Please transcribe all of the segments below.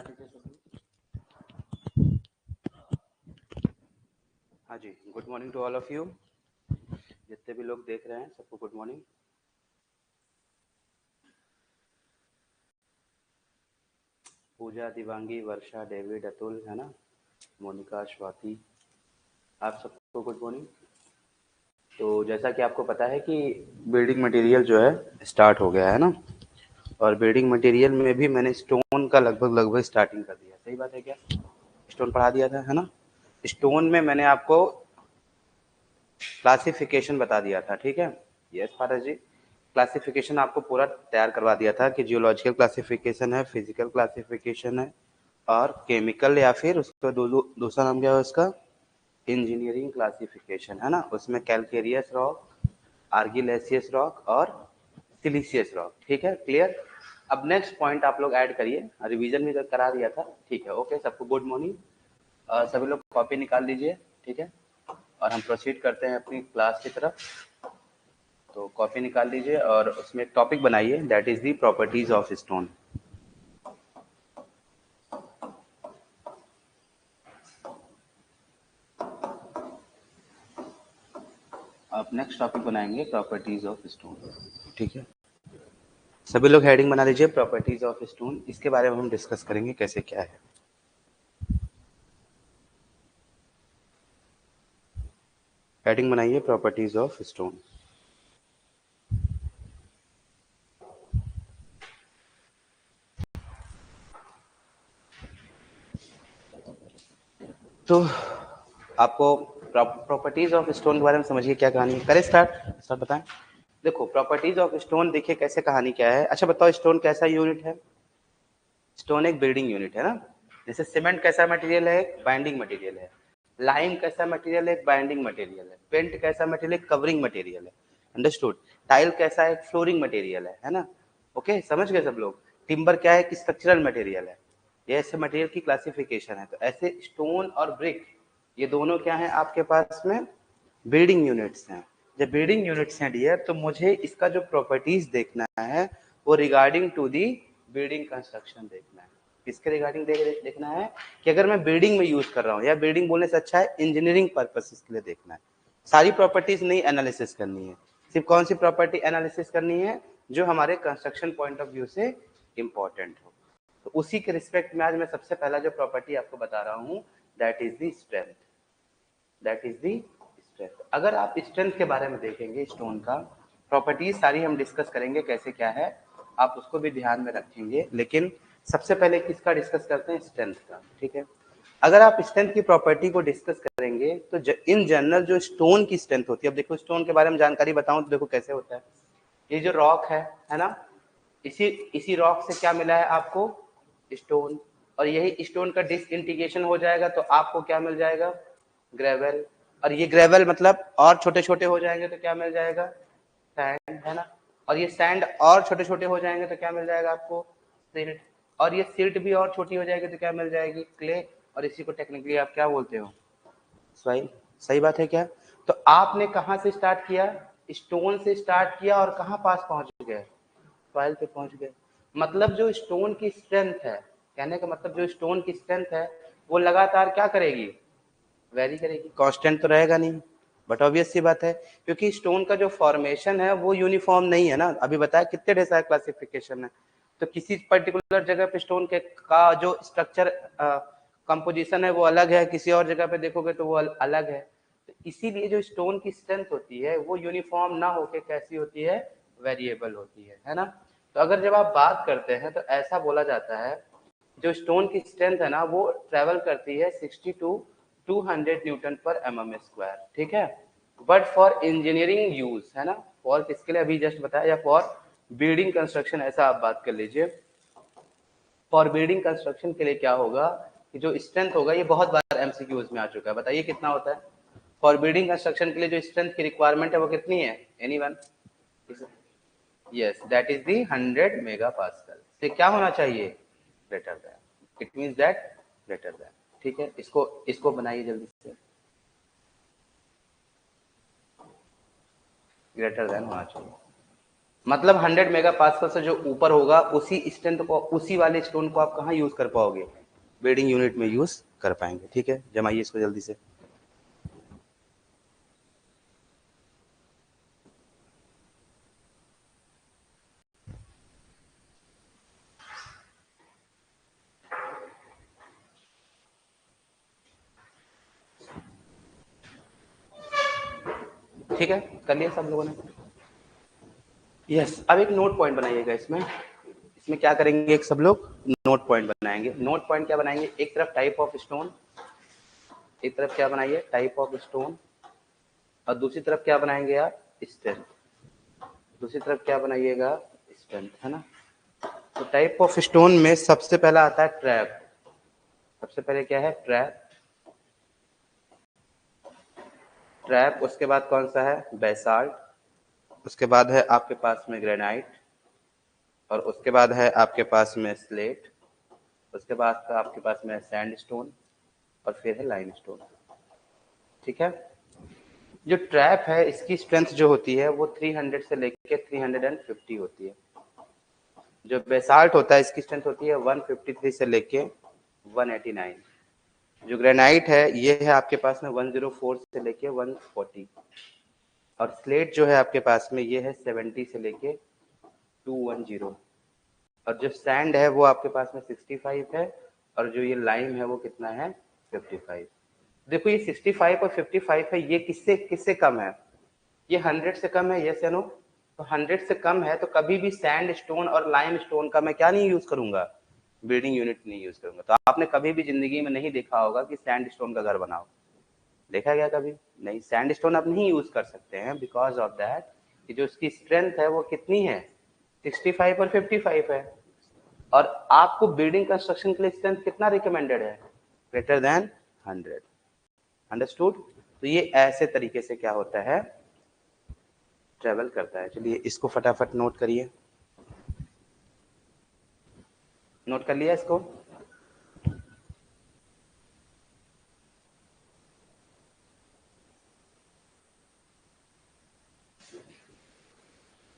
लीजिए सभी। हाँ जी, good morning to all of you. जितने भी लोग देख रहे हैं सबको good morning. Pooja, Divangi, Varsha, David, Atul, है ना, मोनिका, स्वाति, आप सबको गुड मॉर्निंग। तो जैसा कि आपको पता है कि बिल्डिंग मटेरियल जो है स्टार्ट हो गया है ना, और बिल्डिंग मटेरियल में भी मैंने स्टोन का लगभग स्टार्टिंग कर दिया। सही बात है क्या? स्टोन पढ़ा दिया था, है ना। स्टोन में मैंने आपको क्लासिफिकेशन बता दिया था, ठीक है। यस पारस जी, क्लासिफिकेशन आपको पूरा तैयार करवा दिया था कि जियोलॉजिकल क्लासिफिकेशन है, फिजिकल क्लासिफिकेशन है, और केमिकल या फिर उसका दूसरा नाम क्या है उसका, इंजीनियरिंग क्लासिफिकेशन, है ना। उसमें कैलकेरियस रॉक, आर्गिलेसियस रॉक और सिलिशियस रॉक, ठीक है, क्लियर। अब नेक्स्ट पॉइंट आप लोग ऐड करिए, रिवीजन भी करा दिया था, ठीक है। ओके, सबको गुड मॉर्निंग। सभी लोग कॉपी निकाल लीजिए, ठीक है, और हम प्रोसीड करते हैं अपनी क्लास की तरफ। तो कॉपी निकाल लीजिए और उसमें एक टॉपिक बनाइए, that is the properties of stone. आप नेक्स्ट टॉपिक बनाएंगे प्रॉपर्टीज ऑफ स्टोन, ठीक है। सभी लोग हेडिंग बना लीजिए, प्रॉपर्टीज ऑफ स्टोन। इसके बारे में हम डिस्कस करेंगे कैसे क्या है। हेडिंग बनाइए, प्रॉपर्टीज ऑफ स्टोन। तो आपको प्रॉपर्टीज ऑफ स्टोन के बारे में समझिए क्या कहानी है। करें स्टार्ट, सर बताएं। देखो, प्रॉपर्टीज ऑफ स्टोन देखिए कैसे कहानी क्या है। अच्छा बताओ, स्टोन कैसा यूनिट है? स्टोन एक बिल्डिंग यूनिट है ना। जैसे सीमेंट कैसा मटेरियल है? एक बाइंडिंग मटेरियल है। लाइम कैसा मटेरियल है? एक बाइंडिंग मटेरियल है। पेंट कैसा मटेरियल है? कवरिंग मटेरियल है। अंडरस्टूड। टाइल कैसा है? फ्लोरिंग मटेरियल है ना। ओके, समझ गए सब लोग। टिम्बर क्या है? स्ट्रक्चरल मटेरियल है। ये ऐसे मटेरियल की क्लासिफिकेशन है। तो ऐसे स्टोन और ब्रिक, ये दोनों क्या है आपके पास में? बिल्डिंग यूनिट्स हैं। जब बिल्डिंग यूनिट्स हैं डियर, तो मुझे इसका जो प्रॉपर्टीज देखना है वो regarding to the building construction देखना है। किसके रिगार्डिंग देखना है? कि अगर मैं बिल्डिंग में यूज कर रहा हूँ, या बिल्डिंग बोलने से अच्छा है इंजीनियरिंग पर्पसेस के लिए देखना है। सारी प्रॉपर्टीज नहीं एनालिसिस करनी है, सिर्फ कौन सी प्रॉपर्टी एनालिसिस करनी है? जो हमारे कंस्ट्रक्शन पॉइंट ऑफ व्यू से इंपॉर्टेंट हो। तो उसी के रिस्पेक्ट में आज मैं सबसे पहला जो प्रॉपर्टी आपको बता रहा हूँ, that is the strength. That is the strength. अगर आप स्ट्रेंथ के बारे में देखेंगे, स्टोन का प्रॉपर्टीज सारी हम डिस्कस करेंगे कैसे क्या है, आप उसको भी ध्यान में रखेंगे। लेकिन सबसे पहले किसका डिस्कस करते हैं? स्ट्रेंथ का, ठीक है। अगर आप स्ट्रेंथ की प्रॉपर्टी को डिस्कस करेंगे तो इन जनरल जो स्टोन की स्ट्रेंथ होती है, अब देखो स्टोन के बारे में जानकारी बताऊं तो देखो कैसे होता है। ये जो रॉक है ना, इसी इसी रॉक से क्या मिला है आपको? स्टोन। और यही स्टोन का डिसइंटीग्रेशन हो जाएगा तो आपको क्या मिल जाएगा? ग्रेवल। और ये ग्रेवल मतलब और छोटे छोटे हो जाएंगे तो क्या मिल जाएगा? सैंड, है ना। और ये सैंड और छोटे छोटे हो जाएंगे तो क्या मिल जाएगा आपको? सिल्ट। और ये सिल्ट भी और छोटी हो जाएगी तो क्या मिल जाएगी? क्ले। और इसी को टेक्निकली आप क्या बोलते हो? सॉइल। सही बात है क्या? तो आपने कहाँ से स्टार्ट किया? स्टोन से स्टार्ट किया और कहाँ पास पहुंच गए? सॉइल पे पहुंच गए। मतलब जो स्टोन की स्ट्रेंथ है, कहने का मतलब जो स्टोन की स्ट्रेंथ है वो लगातार क्या करेगी? वेरी करेगी, कांस्टेंट तो रहेगा नहीं। बट ऑब्वियस सी बात है, क्योंकि स्टोन का जो फॉर्मेशन है वो यूनिफॉर्म नहीं है ना। अभी बताया कितने ढेर सारे क्लासिफिकेशन है। तो किसी पर्टिकुलर जगह पे स्टोन के का जो स्ट्रक्चर कंपोजिशन है वो अलग है, किसी और जगह पे देखोगे तो वो अलग है। तो इसीलिए जो स्टोन की स्ट्रेंथ होती है वो यूनिफॉर्म ना होके कैसी होती है? वेरिएबल होती है ना। तो अगर जब आप बात करते हैं तो ऐसा बोला जाता है, जो स्टोन की स्ट्रेंथ है ना वो ट्रेवल करती है 60 टू 200 न्यूटन पर mm स्क्वायर, ठीक है। बट फॉर इंजीनियरिंग यूज, है ना, फॉर किसके लिए अभी जस्ट बताया, या फॉर बिल्डिंग कंस्ट्रक्शन, ऐसा आप बात कर लीजिए। फॉर बिल्डिंग कंस्ट्रक्शन के लिए क्या होगा कि जो स्ट्रेंथ होगा, ये बहुत बार एमसीक्यूज में आ चुका है, बताइए कितना होता है? फॉर बिल्डिंग कंस्ट्रक्शन के लिए जो स्ट्रेंथ की रिक्वायरमेंट है वो कितनी है? Anyone? Yes, that is the 100 mega pascal. से क्या होना चाहिए? Greater than. It means that greater than, ठीक है। इसको इसको बनाइए जल्दी से, ग्रेटर दैन होना चाहिए। मतलब 100 मेगापास्कल से जो ऊपर होगा उसी स्ट्रेंथ को, उसी वाले स्टोन को आप कहाँ यूज कर पाओगे, बिल्डिंग यूनिट में यूज कर पाएंगे। ठीक है, जमाइए इसको जल्दी से। ठीक है, कर लिया सब लोगों ने? यस। अब एक नोट पॉइंट बनाइएगा इसमें। इसमें क्या करेंगे, एक सब लोग नोट पॉइंट बनाएंगे। नोट पॉइंट क्या बनाएंगे, एक तरफ टाइप ऑफ स्टोन, एक तरफ क्या बनाइए, टाइप ऑफ स्टोन, और दूसरी तरफ क्या बनाएंगे आप, स्ट्रेंथ। दूसरी तरफ क्या बनाइएगा, स्ट्रेंथ, है ना। तो टाइप ऑफ स्टोन में सबसे पहला आता है ट्रैप। सबसे पहले क्या है, ट्रैप। ट्रैप, उसके बाद कौन सा है, बेसाल्ट, उसके बाद है आपके पास में ग्रेनाइट, और उसके बाद है आपके पास में स्लेट, उसके बाद का आपके पास में सैंडस्टोन, और फिर है लाइमस्टोन। ठीक है। जो ट्रैप है इसकी स्ट्रेंथ जो होती है वो 300 से लेके 350 होती है। जो बेसाल्ट होता है इसकी स्ट्रेंथ होती है 153 से लेके 189। जो ग्रेनाइट है ये है आपके पास में 104 से लेके 140, और स्लेट जो है आपके पास में ये है 70 से लेके 210, और जो सैंड है वो आपके पास में 65 है, और जो ये लाइम है वो कितना है, 55। देखो ये 65 और 55 है, ये किससे किससे कम है, ये 100 से कम है, यस या नो। तो 100 से कम है तो कभी भी सैंड स्टोन और लाइम स्टोन का मैं क्या नहीं यूज करूंगा, बिल्डिंग यूनिट नहीं यूज करूंगा। तो आपने कभी भी जिंदगी में नहीं देखा होगा कि सैंड स्टोन का घर बनाओ, देखा गया कभी नहीं। सैंड स्टोन आप नहीं यूज कर सकते हैं, बिकॉज ऑफ दैट कि जो उसकी स्ट्रेंथ है वो कितनी है, 65 और 55 है। और आपको बिल्डिंग कंस्ट्रक्शन के लिए स्ट्रेंथ कितना रिकमेंडेड है, ग्रेटर देन 100। अंडरस्टूड। तो ये ऐसे तरीके से क्या होता है, ट्रेवल करता है। चलिए इसको फटाफट नोट करिए। नोट कर लिया इसको।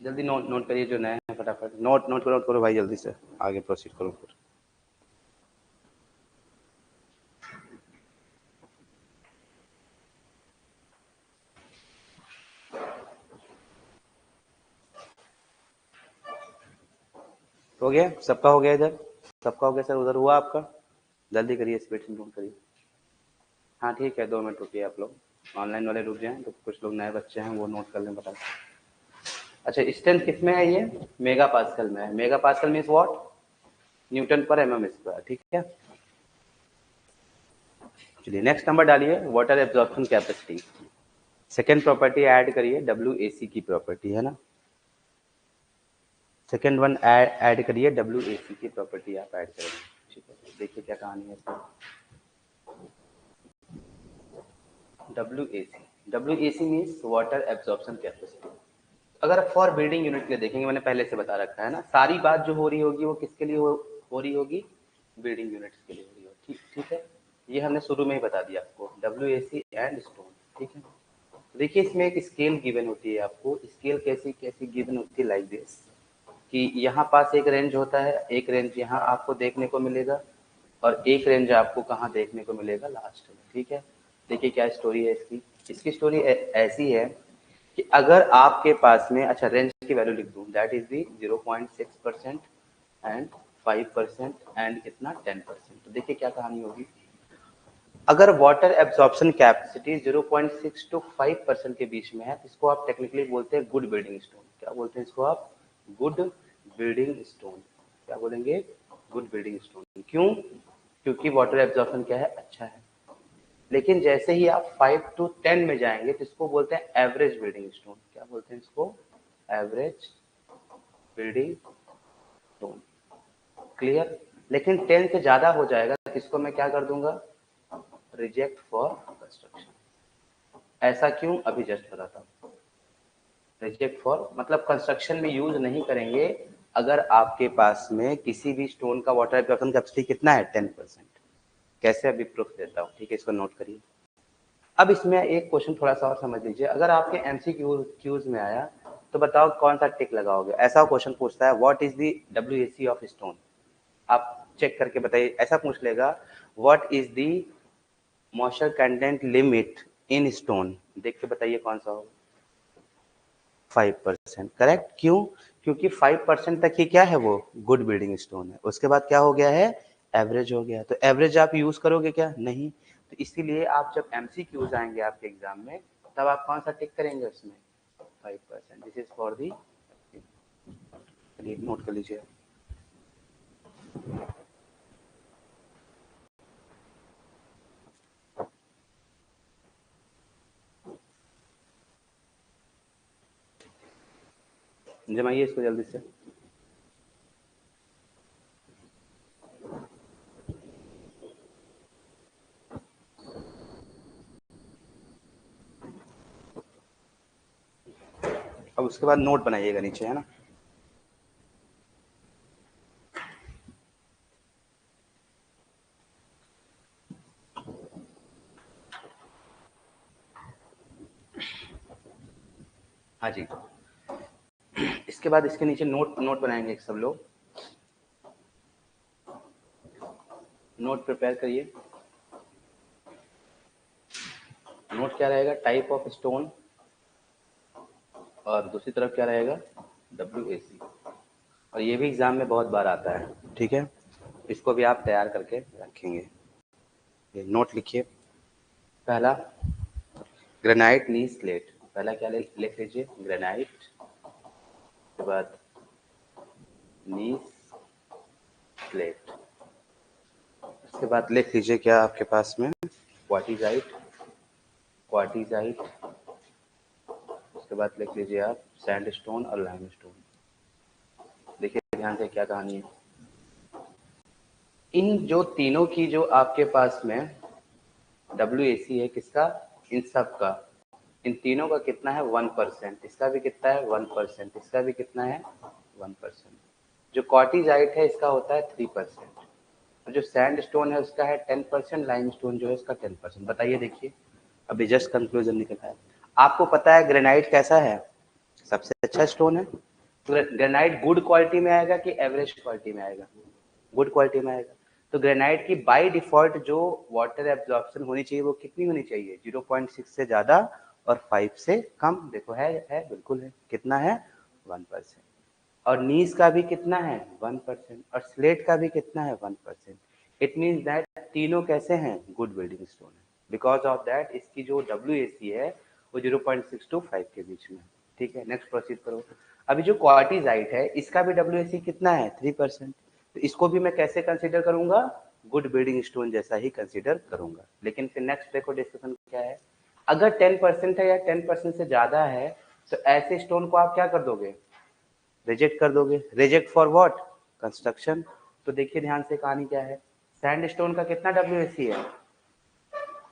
जल्दी नोट नोट करिए, जो नए हैं फटाफट नोट नोट करो भाई, जल्दी से आगे प्रोसीड करो फिर। हो गया सबका, हो गया इधर सबका हो गया सर, उधर हुआ आपका, जल्दी करिए, स्पीड से नोट करिए। हाँ ठीक है, 2 मिनट रुकिए आप लोग, ऑनलाइन वाले रुक जाएं, तो कुछ लोग नए बच्चे हैं वो नोट कर लें बता। अच्छा, स्ट्रेंथ किस में है, ये मेगा पास्कल में है। Mega pascal means what, Newton पर एमएम स्क्वायर। ठीक है, चलिए नेक्स्ट नंबर डालिए, water absorption capacity. Second property add करिए, WAC की प्रॉपर्टी है ना। सेकेंड वन ऐड करिए, WAC की प्रॉपर्टी आप ऐड करेंगे। ठीक है, देखिए क्या कहानी है इसमें। WAC means water absorption capacity. अगर फॉर बिल्डिंग यूनिट के लिए देखेंगे, मैंने पहले से बता रखा है ना, सारी बात जो हो रही होगी वो किसके लिए हो रही होगी, बिल्डिंग यूनिट्स के लिए हो रही होगी। ठीक है, ये हमने शुरू में ही बता दिया आपको, WAC एंड स्टोन। ठीक है, देखिए इसमें एक स्केल गिवन होती है आपको। स्केल कैसी कैसी गिवन होती है, लाइक दिस, कि यहाँ पास एक रेंज होता है, एक रेंज यहाँ आपको देखने को मिलेगा, और एक रेंज आपको कहाँ देखने को मिलेगा, लास्ट में। ठीक है, देखिए क्या स्टोरी है इसकी। इसकी स्टोरी ऐसी है कि अगर आपके पास में, अच्छा रेंज की वैल्यू लिख दूं, that is the 0.6% and 5% and कितना 10%। तो देखिए क्या कहानी होगी, अगर वाटर एब्जॉर्प्शन कैपेसिटी 0.6 to 5% के बीच में है, इसको आप टेक्निकली बोलते हैं गुड बिल्डिंग स्टोन। क्या बोलते हैं इसको आप, गुड बिल्डिंग स्टोन। क्या बोलेंगे, गुड बिल्डिंग स्टोन। क्यों, क्योंकि वाटर एब्जॉर्प्शन क्या है, अच्छा है। लेकिन जैसे ही आप 5 to 10 में जाएंगे तो इसको बोलते हैं एवरेज बिल्डिंग स्टोन। क्या बोलते हैं इसको, एवरेज बिल्डिंग स्टोन। क्लियर। लेकिन 10 से ज्यादा हो जाएगा तो इसको मैं क्या कर दूंगा, रिजेक्ट फॉर कंस्ट्रक्शन। ऐसा क्यों, अभी जस्ट बताता हूँ। रिजेक्ट फॉर मतलब कंस्ट्रक्शन में यूज नहीं करेंगे अगर आपके पास में किसी भी स्टोन का वाटर एब्जॉर्प्शन कैपेसिटी कितना है, 10%। कैसे, अभी प्रूफ देता हूँ। ठीक है, इसको नोट करिए। अब इसमें एक क्वेश्चन थोड़ा सा और समझ लीजिए, अगर आपके MCQs में आया तो बताओ कौन सा टिक लगाओगे। ऐसा क्वेश्चन पूछता है what is the WAC of stone, आप चेक करके बताइए। ऐसा पूछ लेगा what is the moisture content limit in stone, देख के बताइए कौन सा होगा। 5%, करेक्ट। क्यों? क्योंकि 5% तक ही क्या है, वो गुड बिल्डिंग स्टोन है। उसके बाद क्या हो गया है, एवरेज हो गया। तो एवरेज आप यूज करोगे क्या, नहीं। तो इसीलिए आप जब MCQs आएंगे आपके एग्जाम में, तब आप कौन सा टिक करेंगे उसमें, 5%। This is for the, note कर लीजिए। जमाइए इसको जल्दी से। अब उसके बाद नोट बनाइएगा नीचे, है ना। हाँ जी, इसके बाद इसके नीचे नोट बनाएंगे सब लोग। नोट प्रिपेयर करिए। नोट क्या रहेगा, टाइप ऑफ स्टोन, और दूसरी तरफ क्या रहेगा, WAC। और ये भी एग्जाम में बहुत बार आता है, ठीक है। इसको भी आप तैयार करके रखेंगे। ये नोट लिखिए। पहला ग्रेनाइट नी स्लेट, पहला क्या लिख लीजिए, ग्रेनाइट। उसके बाद नी स्लेट। उसके बाद लिख लीजिए क्या आपके पास में, क्वार्टिजाइट। क्वार्टिजाइट। उसके बाद लिख लीजिए आप सैंडस्टोन और लाइमस्टोन। देखिए ध्यान से क्या कहानी है। इन जो तीनों की जो आपके पास में WAC है किसका, इन सब का, इन तीनों का कितना है, 1%। इसका भी कितना है, 1%। इसका भी कितना है, 1%। जो क्वार्टिजाइट है इसका होता है 3%। और जो सैंड स्टोन है उसका है 10%। लाइम स्टोन जो है इसका 10%। बताइए, देखिए अभी जस्ट कंक्लूजन निकला है। आपको पता है ग्रेनाइट कैसा है, सबसे अच्छा स्टोन है। तो ग्रेनाइट गुड क्वालिटी में आएगा कि एवरेज क्वालिटी में आएगा, गुड क्वालिटी में आएगा। तो ग्रेनाइट की बाय डिफॉल्ट जो वाटर एब्जॉर्प्शन होनी चाहिए वो कितनी होनी चाहिए, 0.6 से ज्यादा और 5 से कम। देखो है बिल्कुल है। कितना है, 1%। और नीस का भी कितना है, 1%। और स्लेट का भी कितना है, 1%। इट मीन्स दैट तीनों कैसे हैं, गुड बिल्डिंग स्टोन है। बिकॉज ऑफ दैट इसकी जो WAC है वो 0.6 to 5 के बीच में। ठीक है, नेक्स्ट प्रोसीड करो। अभी जो क्वार्टिजाइट है इसका भी WAC कितना है, 3%। तो इसको भी मैं कैसे कंसीडर करूंगा, गुड बिल्डिंग स्टोन जैसा ही कंसीडर करूंगा। लेकिन फिर नेक्स्ट देखो डिस्कशन क्या है। अगर 10% है या 10% से ज्यादा है तो ऐसे स्टोन को आप क्या कर दोगे, रिजेक्ट कर दोगे। Reject for what, construction. तो देखिए ध्यान से कहानी क्या है। सैंड स्टोन का कितना WAC है,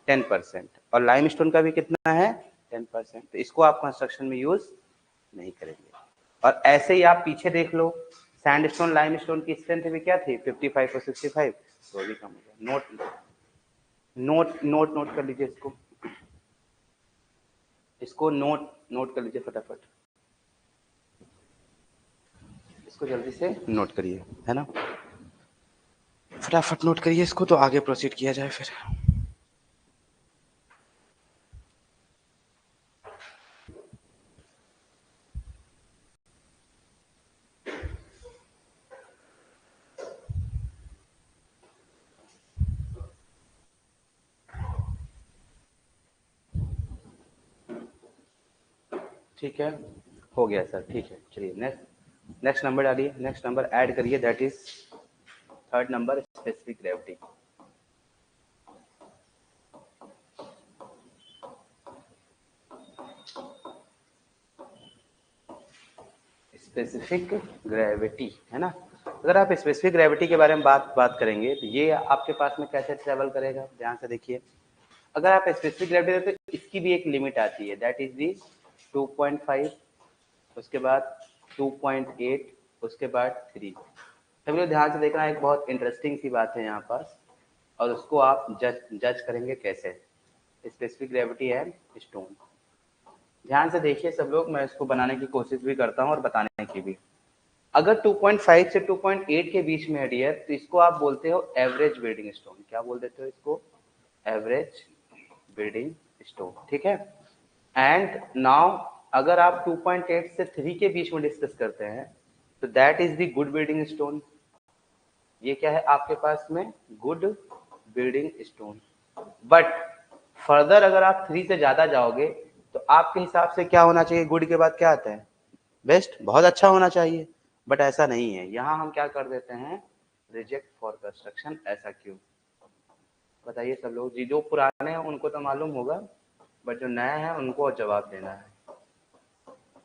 10%। और लाइम स्टोन का भी कितना है, 10%। तो इसको आप कंस्ट्रक्शन में यूज नहीं करेंगे। और ऐसे ही आप पीछे देख लो, सैंड स्टोन लाइम स्टोन की स्ट्रेंथ भी क्या थी, 55 और 65, तो भी कम हो गया। नोट कर लीजिए इसको। इसको नोट कर लीजिए फटाफट। इसको जल्दी से नोट करिए, है ना। फटाफट नोट करिए इसको, तो आगे प्रोसीड किया जाए फिर। ठीक है, हो गया सर, ठीक है। चलिए नेक्स्ट नंबर डालिए, नेक्स्ट नंबर ऐड करिए, that is third number, specific gravity. Specific gravity, है ना। अगर आप स्पेसिफिक ग्रेविटी के बारे में बात करेंगे तो ये आपके पास में कैसे ट्रेवल करेगा, ध्यान से देखिए। अगर आप स्पेसिफिक ग्रेविटी तो इसकी भी एक लिमिट आती है, दैट इज दी 2.5, उसके बाद 2.8, उसके बाद 3। सभी लोग ध्यान से देखना, एक बहुत इंटरेस्टिंग सी बात है यहाँ पास, और उसको आप जज करेंगे कैसे। स्पेसिफिक ग्रेविटी है स्टोन, ध्यान से देखिए सब लोग, मैं इसको बनाने की कोशिश भी करता हूँ और बताने की भी। अगर 2.5 से 2.8 के बीच में है डियर, तो इसको आप बोलते हो एवरेज बिल्डिंग स्टोन। क्या बोल देते हो इसको? एवरेज बिल्डिंग स्टोन, ठीक है। एंड नाउ अगर आप 2.8 से 3 के बीच में डिस्कस करते हैं तो that is the good building stone. ये क्या है आपके पास में? Good building stone. But further अगर आप 3 से ज्यादा जाओगे तो आपके हिसाब से क्या होना चाहिए? गुड के बाद क्या आता है? बेस्ट, बहुत अच्छा होना चाहिए। बट ऐसा नहीं है, यहाँ हम क्या कर देते हैं? Reject for construction. ऐसा क्यों? बताइए सब लोग जी। जो पुराने हैं उनको तो मालूम होगा, बट जो नए हैं उनको जवाब देना है।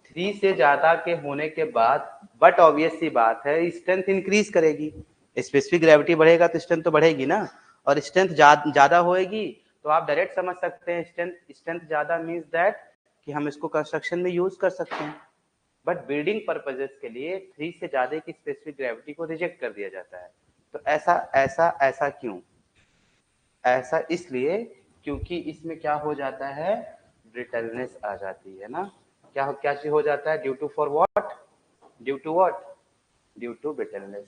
3 से ज्यादा के होने के बाद, बट ऑब्वियस सी बात है, स्ट्रेंथ इंक्रीज करेगी। स्पेसिफिक ग्रेविटी बढ़ेगा तो स्ट्रेंथ तो बढ़ेगी ना, और स्ट्रेंथ ज्यादा होएगी तो आप डायरेक्ट समझ सकते हैं स्ट्रेंथ ज्यादा मीन्स दैट कि हम इसको कंस्ट्रक्शन में यूज कर सकते हैं। बट बिल्डिंग पर्पजेस के लिए 3 से ज्यादा की स्पेसिफिक ग्रेविटी को रिजेक्ट कर दिया जाता है। तो ऐसा ऐसा ऐसा क्यों? ऐसा इसलिए क्योंकि इसमें क्या हो जाता है? ब्रिटलनेस आ जाती है ना। क्या क्या चीज हो जाता है? Due to for what? Due to what? Due to brittleness.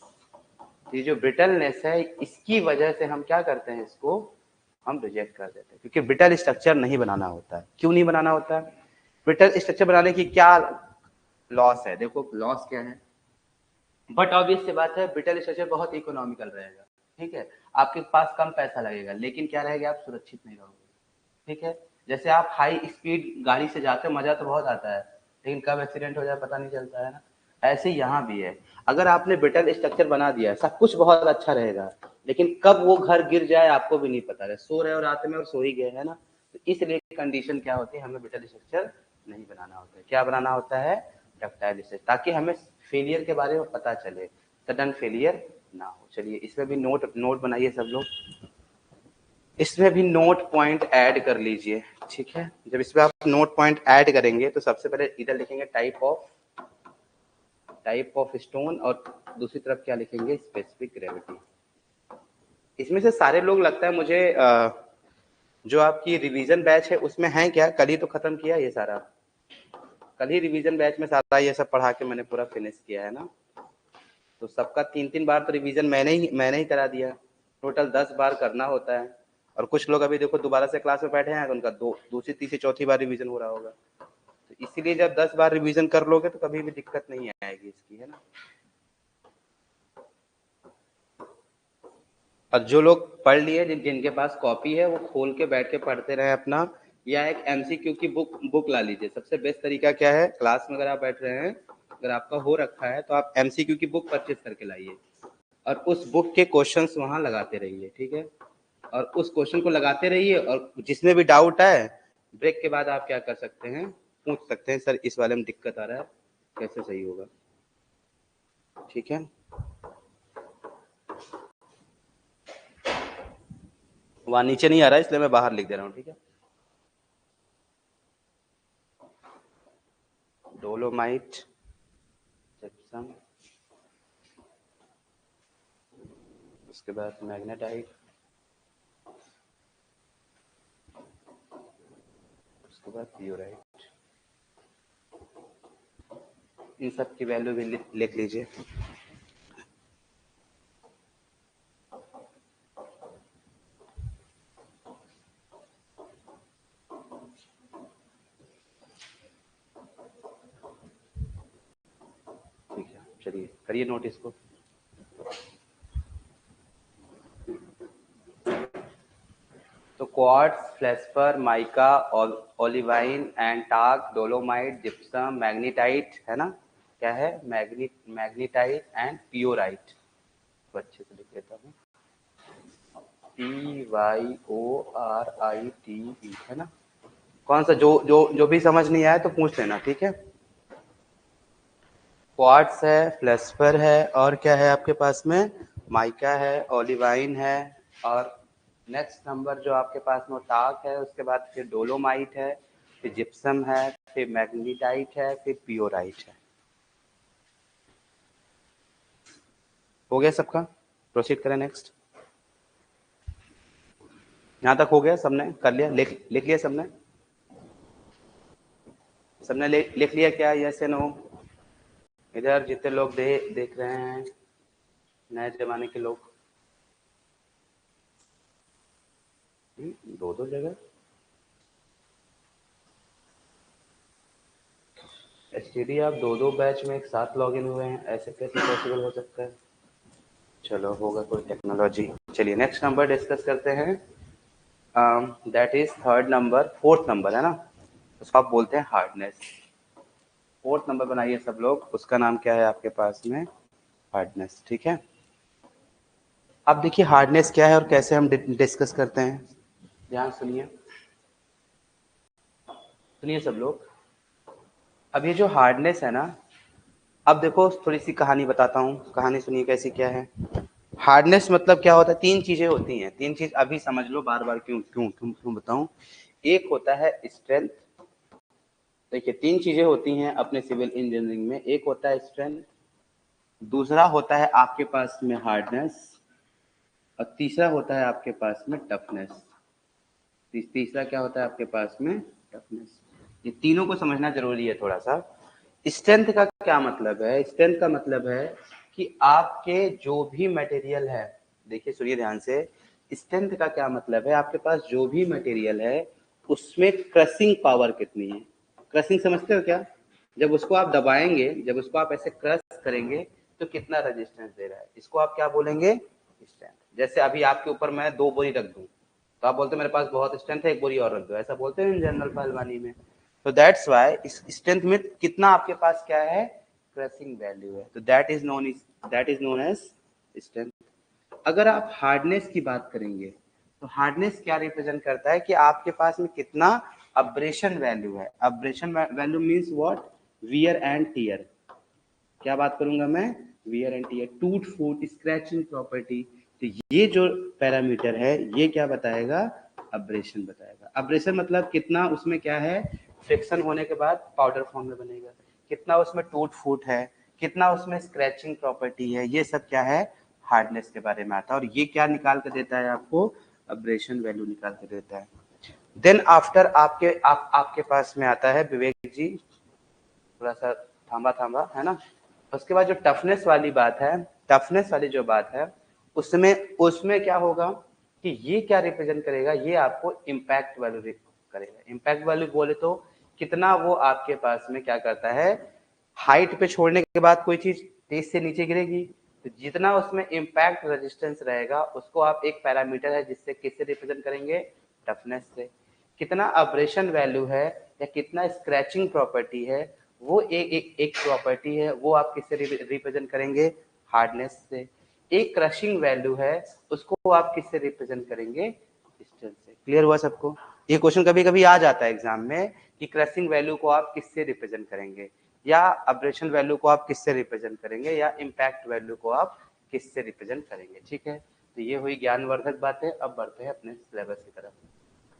ये जो ब्रिटलनेस है इसकी वजह से हम क्या करते हैं? इसको हम रिजेक्ट कर देते हैं, क्योंकि ब्रिटल स्ट्रक्चर नहीं बनाना होता है। क्यों नहीं बनाना होता है? ब्रिटल स्ट्रक्चर बनाने की क्या लॉस है? देखो लॉस क्या है। बट ऑब्वियस सी बात है, ब्रिटल स्ट्रक्चर बहुत इकोनॉमिकल रहेगा, ठीक है। आपके पास कम पैसा लगेगा, लेकिन क्या रहेगा? आप सुरक्षित नहीं रहोगे, ठीक है। जैसे आप हाई स्पीड गाड़ी से जाते हो, मजा तो बहुत आता है, लेकिन कब एक्सीडेंट हो जाए पता नहीं चलता है ना। ऐसे यहाँ भी है। अगर आपने ब्रिटल स्ट्रक्चर बना दिया, सब कुछ बहुत अच्छा रहेगा, लेकिन कब वो घर गिर जाए आपको भी नहीं पता है। सो रहे हो रात में और सो ही गए, है ना। तो इसलिए कंडीशन क्या होती है? हमें ब्रिटल स्ट्रक्चर नहीं बनाना होता है। क्या बनाना होता है? डक्टाइल स्ट्रक्चर, ताकि हमें फेलियर के बारे में पता चले, सडन फेलियर ना हो। चलिए इसमें भी नोट नोट बनाइए सब लोग। इसमें भी नोट पॉइंट ऐड कर लीजिए, ठीक है। जब इसमें आप नोट पॉइंट ऐड करेंगे तो सबसे पहले इधर लिखेंगे टाइप ऑफ स्टोन, और दूसरी तरफ क्या लिखेंगे? Specific gravity. इसमें से सारे लोग लगता है मुझे जो आपकी रिवीजन बैच है उसमें है क्या? कल ही तो खत्म किया ये सारा। कल ही रिवीजन बैच में सारा ये सब पढ़ा के मैंने पूरा फिनिश किया है ना। तो सबका 3-3 बार तो रिवीजन मैंने ही करा दिया। टोटल 10 बार करना होता है। और कुछ लोग अभी देखो दोबारा से क्लास में बैठे हैं तो उनका दूसरी तीसरी चौथी बार रिवीजन हो रहा होगा। तो इसीलिए जब 10 बार रिवीजन कर लोगे तो कभी भी दिक्कत नहीं आएगी इसकी, है ना। और जो लोग पढ़ लिए, जिनके पास कॉपी है, वो खोल के बैठ के पढ़ते रहे अपना, या एक एमसीक्यू की बुक ला लीजिए। सबसे बेस्ट तरीका क्या है? क्लास में अगर आप बैठ रहे हैं, अगर आपका हो रखा है, तो आप एमसीक्यू की बुक परचेज करके लाइए और उस बुक के क्वेश्चंस वहां लगाते रहिए, ठीक है। और उस क्वेश्चन को लगाते रहिए, और जिसमें भी डाउट आए ब्रेक के बाद आप क्या कर सकते हैं? पूछ सकते हैं, सर इस वाले में दिक्कत आ रहा है, कैसे सही होगा, ठीक है। वहां नीचे नहीं आ रहा है इसलिए मैं बाहर लिख दे रहा हूँ, ठीक है। डोलोमाइट, जिप्सम, उसके बाद मैग्नेटाइट, उसके बाद पियोराइट। इन सब की वैल्यू भी लिख लीजिए। ठीक है, चलिए करिए नोट इसको। तो क्वार्ट्स, फ्लेस्पर, माइका, ओलिवाइन, एंटाक, डोलोमाइट, जिप्सम, मैग्नीटाइट, है ना। क्या है? Magnetite and pyrite. तो अच्छे से लिख लेता हूँ, PYORITE, है ना। कौन सा जो जो जो भी समझ नहीं आया तो पूछ लेना, ठीक है। क्वार्ट्स है, फ्लेस्पर है, और क्या है आपके पास में? माइका है, ओलिवाइन है, और नेक्स्ट नंबर जो आपके पास में टाक है, उसके बाद फिर डोलोमाइट है, फिर जिप्सम है, फिर मैग्नीटाइट है, फिर पियोराइट है। हो गया सबका? प्रोसीड करें नेक्स्ट। यहाँ तक हो गया? सबने कर लिया? लिख लिया सबने? सबने लिख लिया क्या, यस या नो? इधर जितने लोग देख रहे हैं, नए जमाने के लोग, दो दो जगह एसटीडी, आप दो दो बैच में एक साथ लॉगिन हुए हैं, ऐसे कैसे पॉसिबल हो सकता है? चलो होगा कोई टेक्नोलॉजी। चलिए नेक्स्ट नंबर डिस्कस करते हैं, that is third number, fourth number है ना, उसको आप बोलते हैं हार्डनेस। फोर्थ नंबर बनाइए सब लोग, उसका नाम क्या है आपके पास में, हार्डनेस। ठीक है, अब देखिए हार्डनेस क्या है और कैसे हम डिस्कस करते हैं, ध्यान सुनिए, सुनिए सब लोग। अब ये जो हार्डनेस है ना, अब देखो थोड़ी सी कहानी बताता हूँ, कहानी सुनिए कैसी क्या है। हार्डनेस मतलब क्या होता है, तीन चीजें होती हैं, तीन चीज अभी समझ लो, बार बार क्यों क्यों क्यों क्यों बताऊं। एक होता है स्ट्रेंथ, देखिए तीन चीजें होती हैं अपने सिविल इंजीनियरिंग में, एक होता है स्ट्रेंथ, दूसरा होता है आपके पास में हार्डनेस, और तीसरा होता है आपके पास में टफनेस। तीसरा क्या होता है आपके पास में, टफनेस। ये तीनों को समझना जरूरी है थोड़ा सा। स्ट्रेंथ का क्या मतलब है, स्ट्रेंथ का मतलब है कि आपके जो भी मटेरियल है, देखिए सुनिए ध्यान से, स्ट्रेंथ का क्या मतलब है, आपके पास जो भी मटेरियल है उसमें क्रशिंग पावर कितनी है। क्रशिंग समझते हो क्या, जब उसको आप दबाएंगे, जब उसको आप ऐसे क्रश करेंगे तो कितना रेजिस्टेंस दे रहा है, इसको आप क्या बोलेंगे, स्ट्रेंथ। जैसे अभी आपके ऊपर मैं 2 बोरी रख दूं तो आप बोलते मेरे पास बहुत स्ट्रेंथ है, एक बोरी और रख दो, ऐसा बोलते हैं इन जनरल पहलवानी में। तो दैट्स व्हाई इस स्ट्रेंथ में कितना आपके पास क्या है, क्रशिंग वैल्यू है, तो that is known as strength. अगर आप हार्डनेस की बात करेंगे तो हार्डनेस क्या रिप्रेजेंट करता है कि आपके पास में कितना अब्रेशन वैल्यू है। Abrasion value means what, wear and tear. क्या बात करूंगा मैं, वियर एंड टियर, टूट फूट, स्क्रैचिंग प्रॉपर्टी। तो ये जो पैरामीटर है ये क्या बताएगा, अब्रेशन बताएगा। अब्रेशन मतलब कितना उसमें क्या है, फ्रिक्शन होने के बाद पाउडर फॉर्म में बनेगा, कितना उसमें टूट फूट है, कितना उसमें स्क्रैचिंग प्रॉपर्टी है, ये सब क्या है, हार्डनेस के बारे में आता है। और ये क्या निकाल कर देता है आपको, अब्रेशन वैल्यू निकाल कर देता है। देन आफ्टर आपके पास में आता है विवेक जी, थोड़ा सा थांबा थांबा है ना। उसके बाद जो टफनेस वाली बात है, टफनेस वाली जो बात है, उसमें उसमें क्या होगा कि ये क्या रिप्रेजेंट करेगा, ये आपको इम्पैक्ट वैल्यू करेगा। इम्पैक्ट वैल्यू बोले तो कितना वो आपके पास में क्या करता है, हाइट पे छोड़ने के बाद कोई चीज तेज से नीचे गिरेगी तो जितना उसमें इम्पैक्ट रेजिस्टेंस रहेगा उसको आप एक पैरामीटर है जिससे किससे रिप्रेजेंट करेंगे, टफनेस से। कितना अब्रेशन वैल्यू है या कितना स्क्रैचिंग प्रॉपर्टी है, वो एक प्रॉपर्टी है, वो आप किससे रिप्रेजेंट करेंगे, हार्डनेस से। एक क्रशिंग वैल्यू है, उसको आप किससे रिप्रेजेंट करेंगे, स्ट्रेंथ से। क्लियर हुआ सबको? ये क्वेश्चन कभी कभी आ जाता है एग्जाम में कि क्रशिंग वैल्यू को आप किससे रिप्रेजेंट करेंगे, या अब्रेशन वैल्यू को आप किससे रिप्रेजेंट करेंगे, या इम्पैक्ट वैल्यू को आप किससे रिप्रेजेंट करेंगे। ठीक है, तो ये हुई ज्ञानवर्धक बातें। अब बढ़ते हैं अपने सिलेबस की तरफ।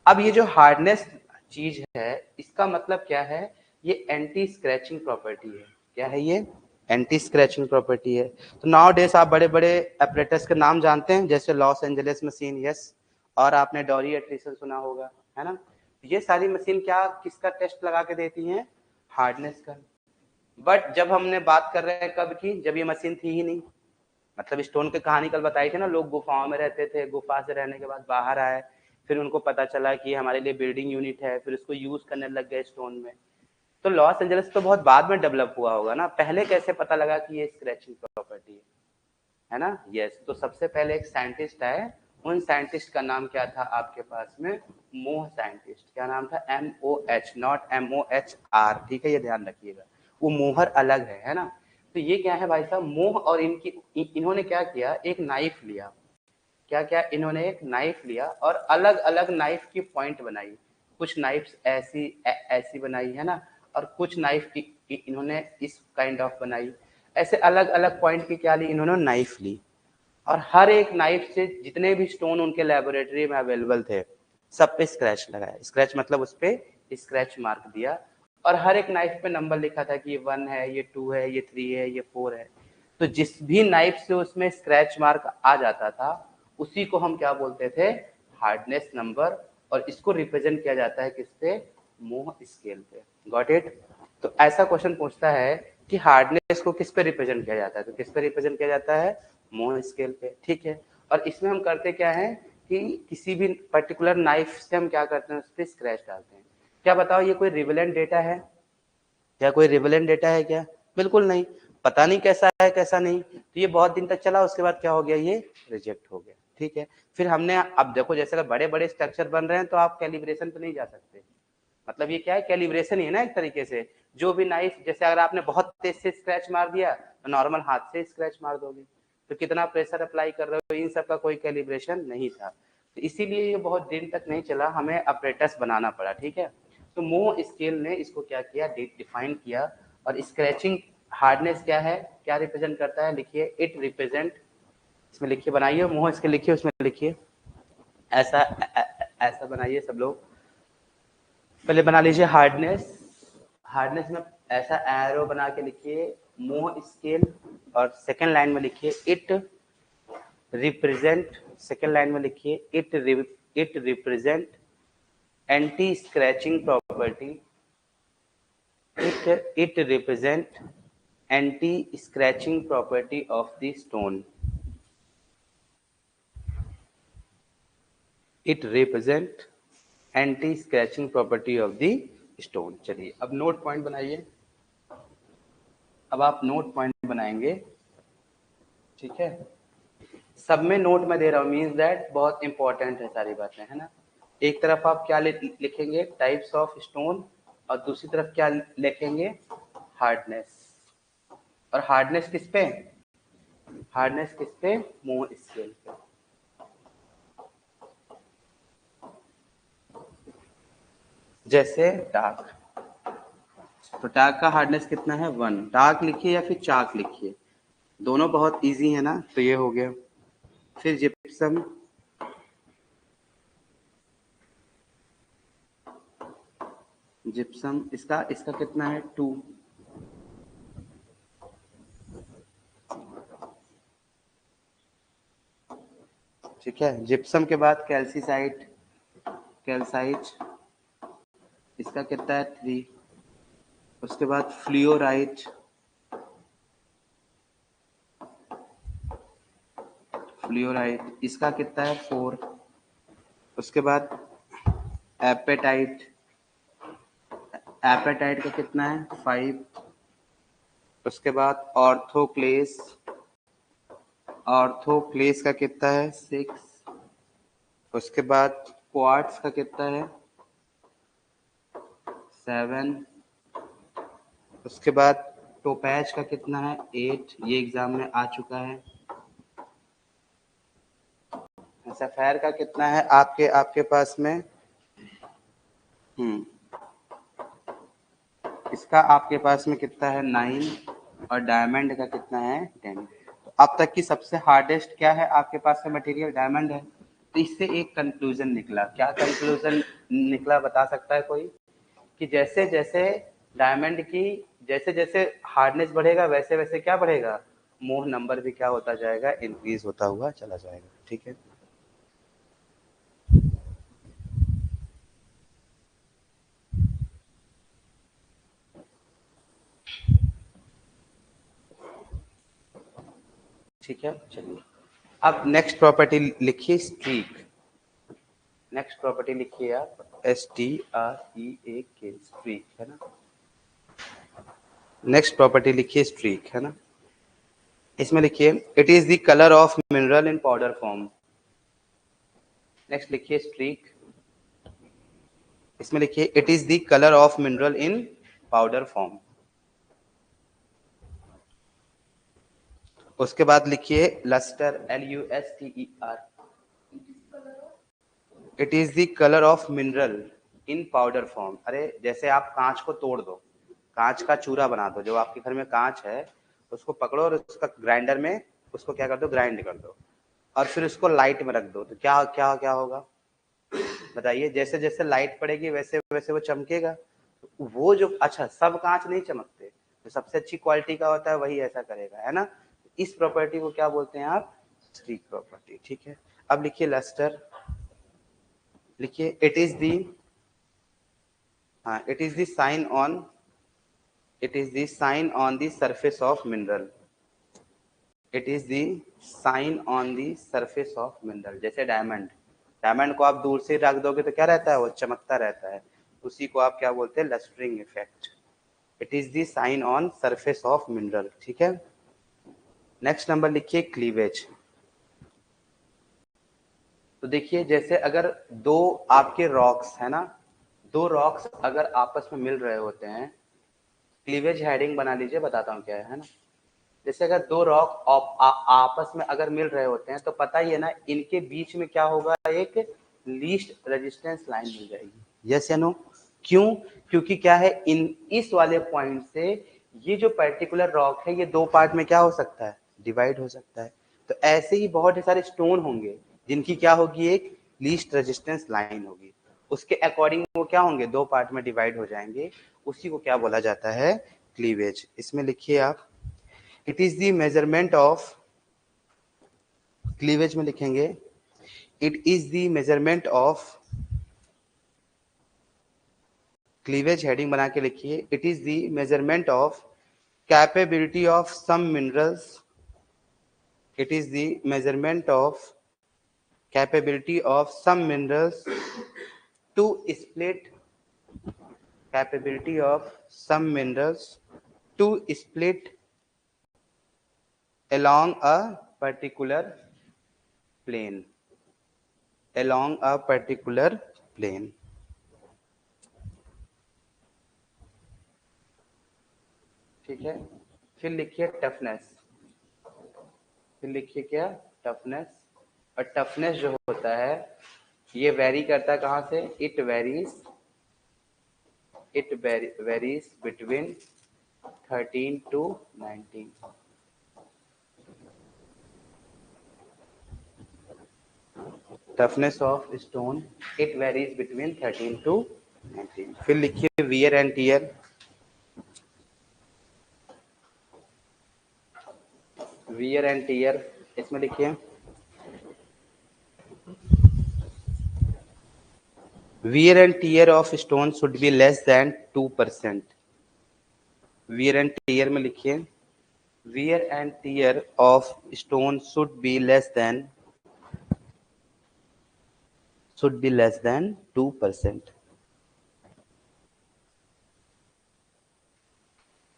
अब ये जो हार्डनेस चीज है इसका मतलब क्या है, ये एंटी स्क्रैचिंग प्रॉपर्टी है। क्या है ये, एंटी स्क्रैचिंग प्रॉपर्टी है। तो नाउ डेज आप बड़े बड़े ऑपरेटर्स के नाम जानते हैं, जैसे लॉस एंजलिस मशीन, यस, और आपने डॉरी एट्रिसन सुना होगा, है ना। ये सारी मशीन क्या किसका टेस्ट लगा के देती हैं, हार्डनेस का। बट जब हमने बात कर रहे हैं कब की, जब ये मशीन थी ही नहीं। मतलब स्टोन की कहानी कल बताई थी ना, लोग गुफाओं में रहते थे, गुफा से रहने के बाद बाहर आए, फिर उनको पता चला कि हमारे लिए बिल्डिंग यूनिट है, फिर उसको यूज करने लग गए स्टोन में। तो लॉस एंजलिस तो बहुत बाद में डेवलप हुआ होगा ना, पहले कैसे पता लगा कि ये स्क्रैचिंग प्रॉपर्टी है ना। यस, तो सबसे पहले एक साइंटिस्ट आए, उन साइंटिस्ट का नाम क्या था आपके पास में, मोह साइंटिस्ट। क्या नाम था, MOH, नॉट MOHR, ठीक है, ये ध्यान रखिएगा, वो मोहर अलग है ना। तो ये क्या है भाई साहब, मोह और इन्होंने क्या किया, एक नाइफ लिया, क्या क्या इन्होंने एक नाइफ लिया और अलग अलग नाइफ की पॉइंट बनाई। कुछ नाइफ्स ऐसी बनाई है ना, और कुछ नाइफ इन्होंने इस काइंड ऑफ बनाई। ऐसे अलग अलग पॉइंट की क्या ली इन्होंने, नाइफ ली, और हर एक नाइफ से जितने भी स्टोन उनके लेबोरेटरी में अवेलेबल थे सब पे स्क्रैच लगाया। स्क्रैच मतलब उस पे स्क्रैच मार्क दिया, और हर एक नाइफ पे नंबर लिखा था कि ये 1 है, ये 2 है, ये 3 है, ये 4 है। तो जिस भी नाइफ से उसमें स्क्रैच मार्क आ जाता था उसी को हम क्या बोलते थे, हार्डनेस नंबर। और इसको रिप्रेजेंट किया जाता है किससे, मोह स्केल पे। Got it? तो ऐसा क्वेश्चन पूछता है कि हार्डनेस को किस पे रिप्रेजेंट किया जाता है, तो किस पे रिप्रेजेंट किया जाता है, मोह स्केल पे, ठीक है। और इसमें हम करते क्या है कि किसी भी पर्टिकुलर नाइफ से हम क्या करते हैं, उस पर स्क्रैच डालते हैं। क्या बताओ ये कोई रिवेलेंट डेटा है, क्या कोई रिवेलेंट डेटा है क्या, बिल्कुल नहीं, पता नहीं कैसा है कैसा नहीं। तो ये बहुत दिन तक चला, उसके बाद क्या हो गया, ये रिजेक्ट हो गया, ठीक है। फिर हमने, अब देखो जैसे अगर बड़े बड़े स्ट्रक्चर बन रहे हैं तो आप कैलिब्रेशन पे नहीं जा सकते, मतलब ये क्या है, कैलिब्रेशन ही है ना एक तरीके से। जो भी नाइफ, जैसे अगर आपने बहुत तेज से स्क्रैच मार दिया तो नॉर्मल हाथ से स्क्रैच मार दोगे, तो कितना प्रेशर अप्लाई कर रहे हो, इन सब का कोई कैलिब्रेशन नहीं था। तो इसीलिए ये बहुत दिन तक नहीं चला, हमें अपरेटस बनाना पड़ा, ठीक है। तो मोह स्केल ने इसको क्या किया, डिफाइन किया। और स्क्रैचिंग हार्डनेस क्या है, क्या रिप्रेजेंट करता है, लिखिए इट रिप्रेजेंट, इसमें लिखिए, बनाइए मोह स्केल लिखिए, उसमें लिखिए ऐसा ऐसा बनाइए सब लोग, पहले बना लीजिए हार्डनेस, हार्डनेस में ऐसा एरो बना के लिखिए मोह स्केल, और सेकंड लाइन में लिखिए इट रिप्रेजेंट, सेकंड लाइन में लिखिए it represent anti scratching property, it represent anti scratching property of the stone, it represent anti scratching property of the stone. चलिए अब नोट पॉइंट बनाइए, अब आप नोट पॉइंट बनाएंगे, ठीक है। सब में नोट में दे रहा हूँ, मीन्स दैट बहुत इंपॉर्टेंट है सारी बातें, है ना। एक तरफ आप क्या लिखेंगे, टाइप्स ऑफ स्टोन, और दूसरी तरफ क्या लिखेंगे, हार्डनेस। और हार्डनेस किस पे, हार्डनेस किस पे, मोह स्केल पे। जैसे टाक, तो टाक का हार्डनेस कितना है, 1। टाक लिखिए या फिर चाक लिखिए, दोनों बहुत इजी है ना, तो ये हो गया। फिर जिप्सम, जिप्सम इसका इसका कितना है, 2। ठीक है। जिप्सम के बाद कैल्सीसाइट, कैल्साइट इसका कितना है, 3। उसके बाद फ्लोराइट, फ्लोराइट इसका कितना है, 4। उसके बाद एपेटाइट, एपेटाइट का कितना है, 5। उसके बाद ऑर्थोक्लेस, ऑर्थोक्लेस का कितना है, 6। उसके बाद क्वार्ट्स का कितना है, 7। उसके बाद टोपैज का कितना है, 8, ये एग्जाम में आ चुका है। सफेयर का कितना है आपके आपके पास में, इसका आपके पास में कितना है, 9। और डायमंड का कितना है, 10। तो अब तक की सबसे हार्डेस्ट क्या है आपके पास में मटेरियल, डायमंड है। तो इससे एक कंक्लूजन निकला, क्या कंक्लूजन निकला बता सकता है कोई, कि जैसे जैसे डायमंड की जैसे जैसे हार्डनेस बढ़ेगा वैसे वैसे क्या बढ़ेगा, मोह नंबर भी क्या होता जाएगा, इंक्रीज होता हुआ चला जाएगा, ठीक है। ठीक है, चलिए अब नेक्स्ट प्रॉपर्टी लिखिए, स्ट्रीक। नेक्स्ट प्रॉपर्टी लिखिए आप, STREAK, स्ट्रीक, है ना। नेक्स्ट प्रॉपर्टी लिखिए स्ट्रीक, है ना। इसमें लिखिए it is the colour of mineral in powder form. Next लिखिए स्ट्रीक, इसमें लिखिए it is the colour of mineral in powder form. उसके बाद लिखिए lustre, LUSTER, it is the colour of mineral in powder form. अरे जैसे आप कांच को तोड़ दो, कांच का चूरा बना दो, जो आपके घर में कांच है उसको पकड़ो और उसका ग्राइंडर में उसको क्या कर दो, ग्राइंड कर दो, और फिर उसको लाइट में रख दो, तो क्या क्या क्या होगा बताइए, जैसे जैसे लाइट पड़ेगी वैसे वैसे वो चमकेगा। वो जो, अच्छा सब कांच नहीं चमकते, जो सबसे अच्छी क्वालिटी का होता है वही ऐसा करेगा, है ना। इस प्रॉपर्टी को क्या बोलते हैं आप, स्ट्रीक प्रॉपर्टी, ठीक है। अब लिखिए लस्टर, लिखिए इट इज दी, हाँ it is the sign on, It is the sign on the surface of mineral. It is the sign on the surface of mineral. जैसे डायमंड, डायमंड को आप दूर से रख दोगे तो क्या रहता है, वो चमकता रहता है, उसी को आप क्या बोलते हैं, lustering effect. It is the sign on surface of mineral. ठीक है. नेक्स्ट नंबर लिखिए क्लीवेज. तो देखिए जैसे अगर दो आपके रॉक्स है ना, दो रॉक्स अगर आपस में मिल रहे होते हैं, क्लीवेज हेडिंग बना लीजिए, बताता हूँ क्या है ना. जैसे अगर दो रॉक आपस में अगर मिल रहे होते हैं तो पता ही है ना, इनके बीच में क्या होगा, एक लीस्ट रेजिस्टेंस लाइन मिल जाएगी. यस या नो. क्यों? क्योंकि क्या है, इन इस वाले पॉइंट से ये जो पर्टिकुलर रॉक है ये दो पार्ट में क्या हो सकता है, डिवाइड हो सकता है. तो ऐसे ही बहुत सारे स्टोन होंगे जिनकी क्या होगी, एक लीस्ट रेजिस्टेंस लाइन होगी, उसके अकॉर्डिंग वो क्या होंगे, दो पार्ट में डिवाइड हो जाएंगे. उसी को क्या बोला जाता है, क्लीवेज. इसमें लिखिए आप, it is the measurement of, cleavage में लिखेंगे it is the measurement of, cleavage heading बना के लिखिए, it is the measurement of capability of some minerals. It is the measurement of capability of some minerals to split, capability of some minerals to split along a particular plane, along a particular plane. ठीक है. फिर लिखिए toughness. फिर लिखिए क्या, toughness. और toughness जो होता है ये वेरी करता है कहाँ से, it varies between 13 to 19. Toughness of stone, it varies between 13 to 19. फिर लिखिए wear and tear. Wear and tear इसमें लिखिए, wear and tear of stone should be less than 2%. wear and tear में लिखिए, wear and tear of stone should be less than 2%.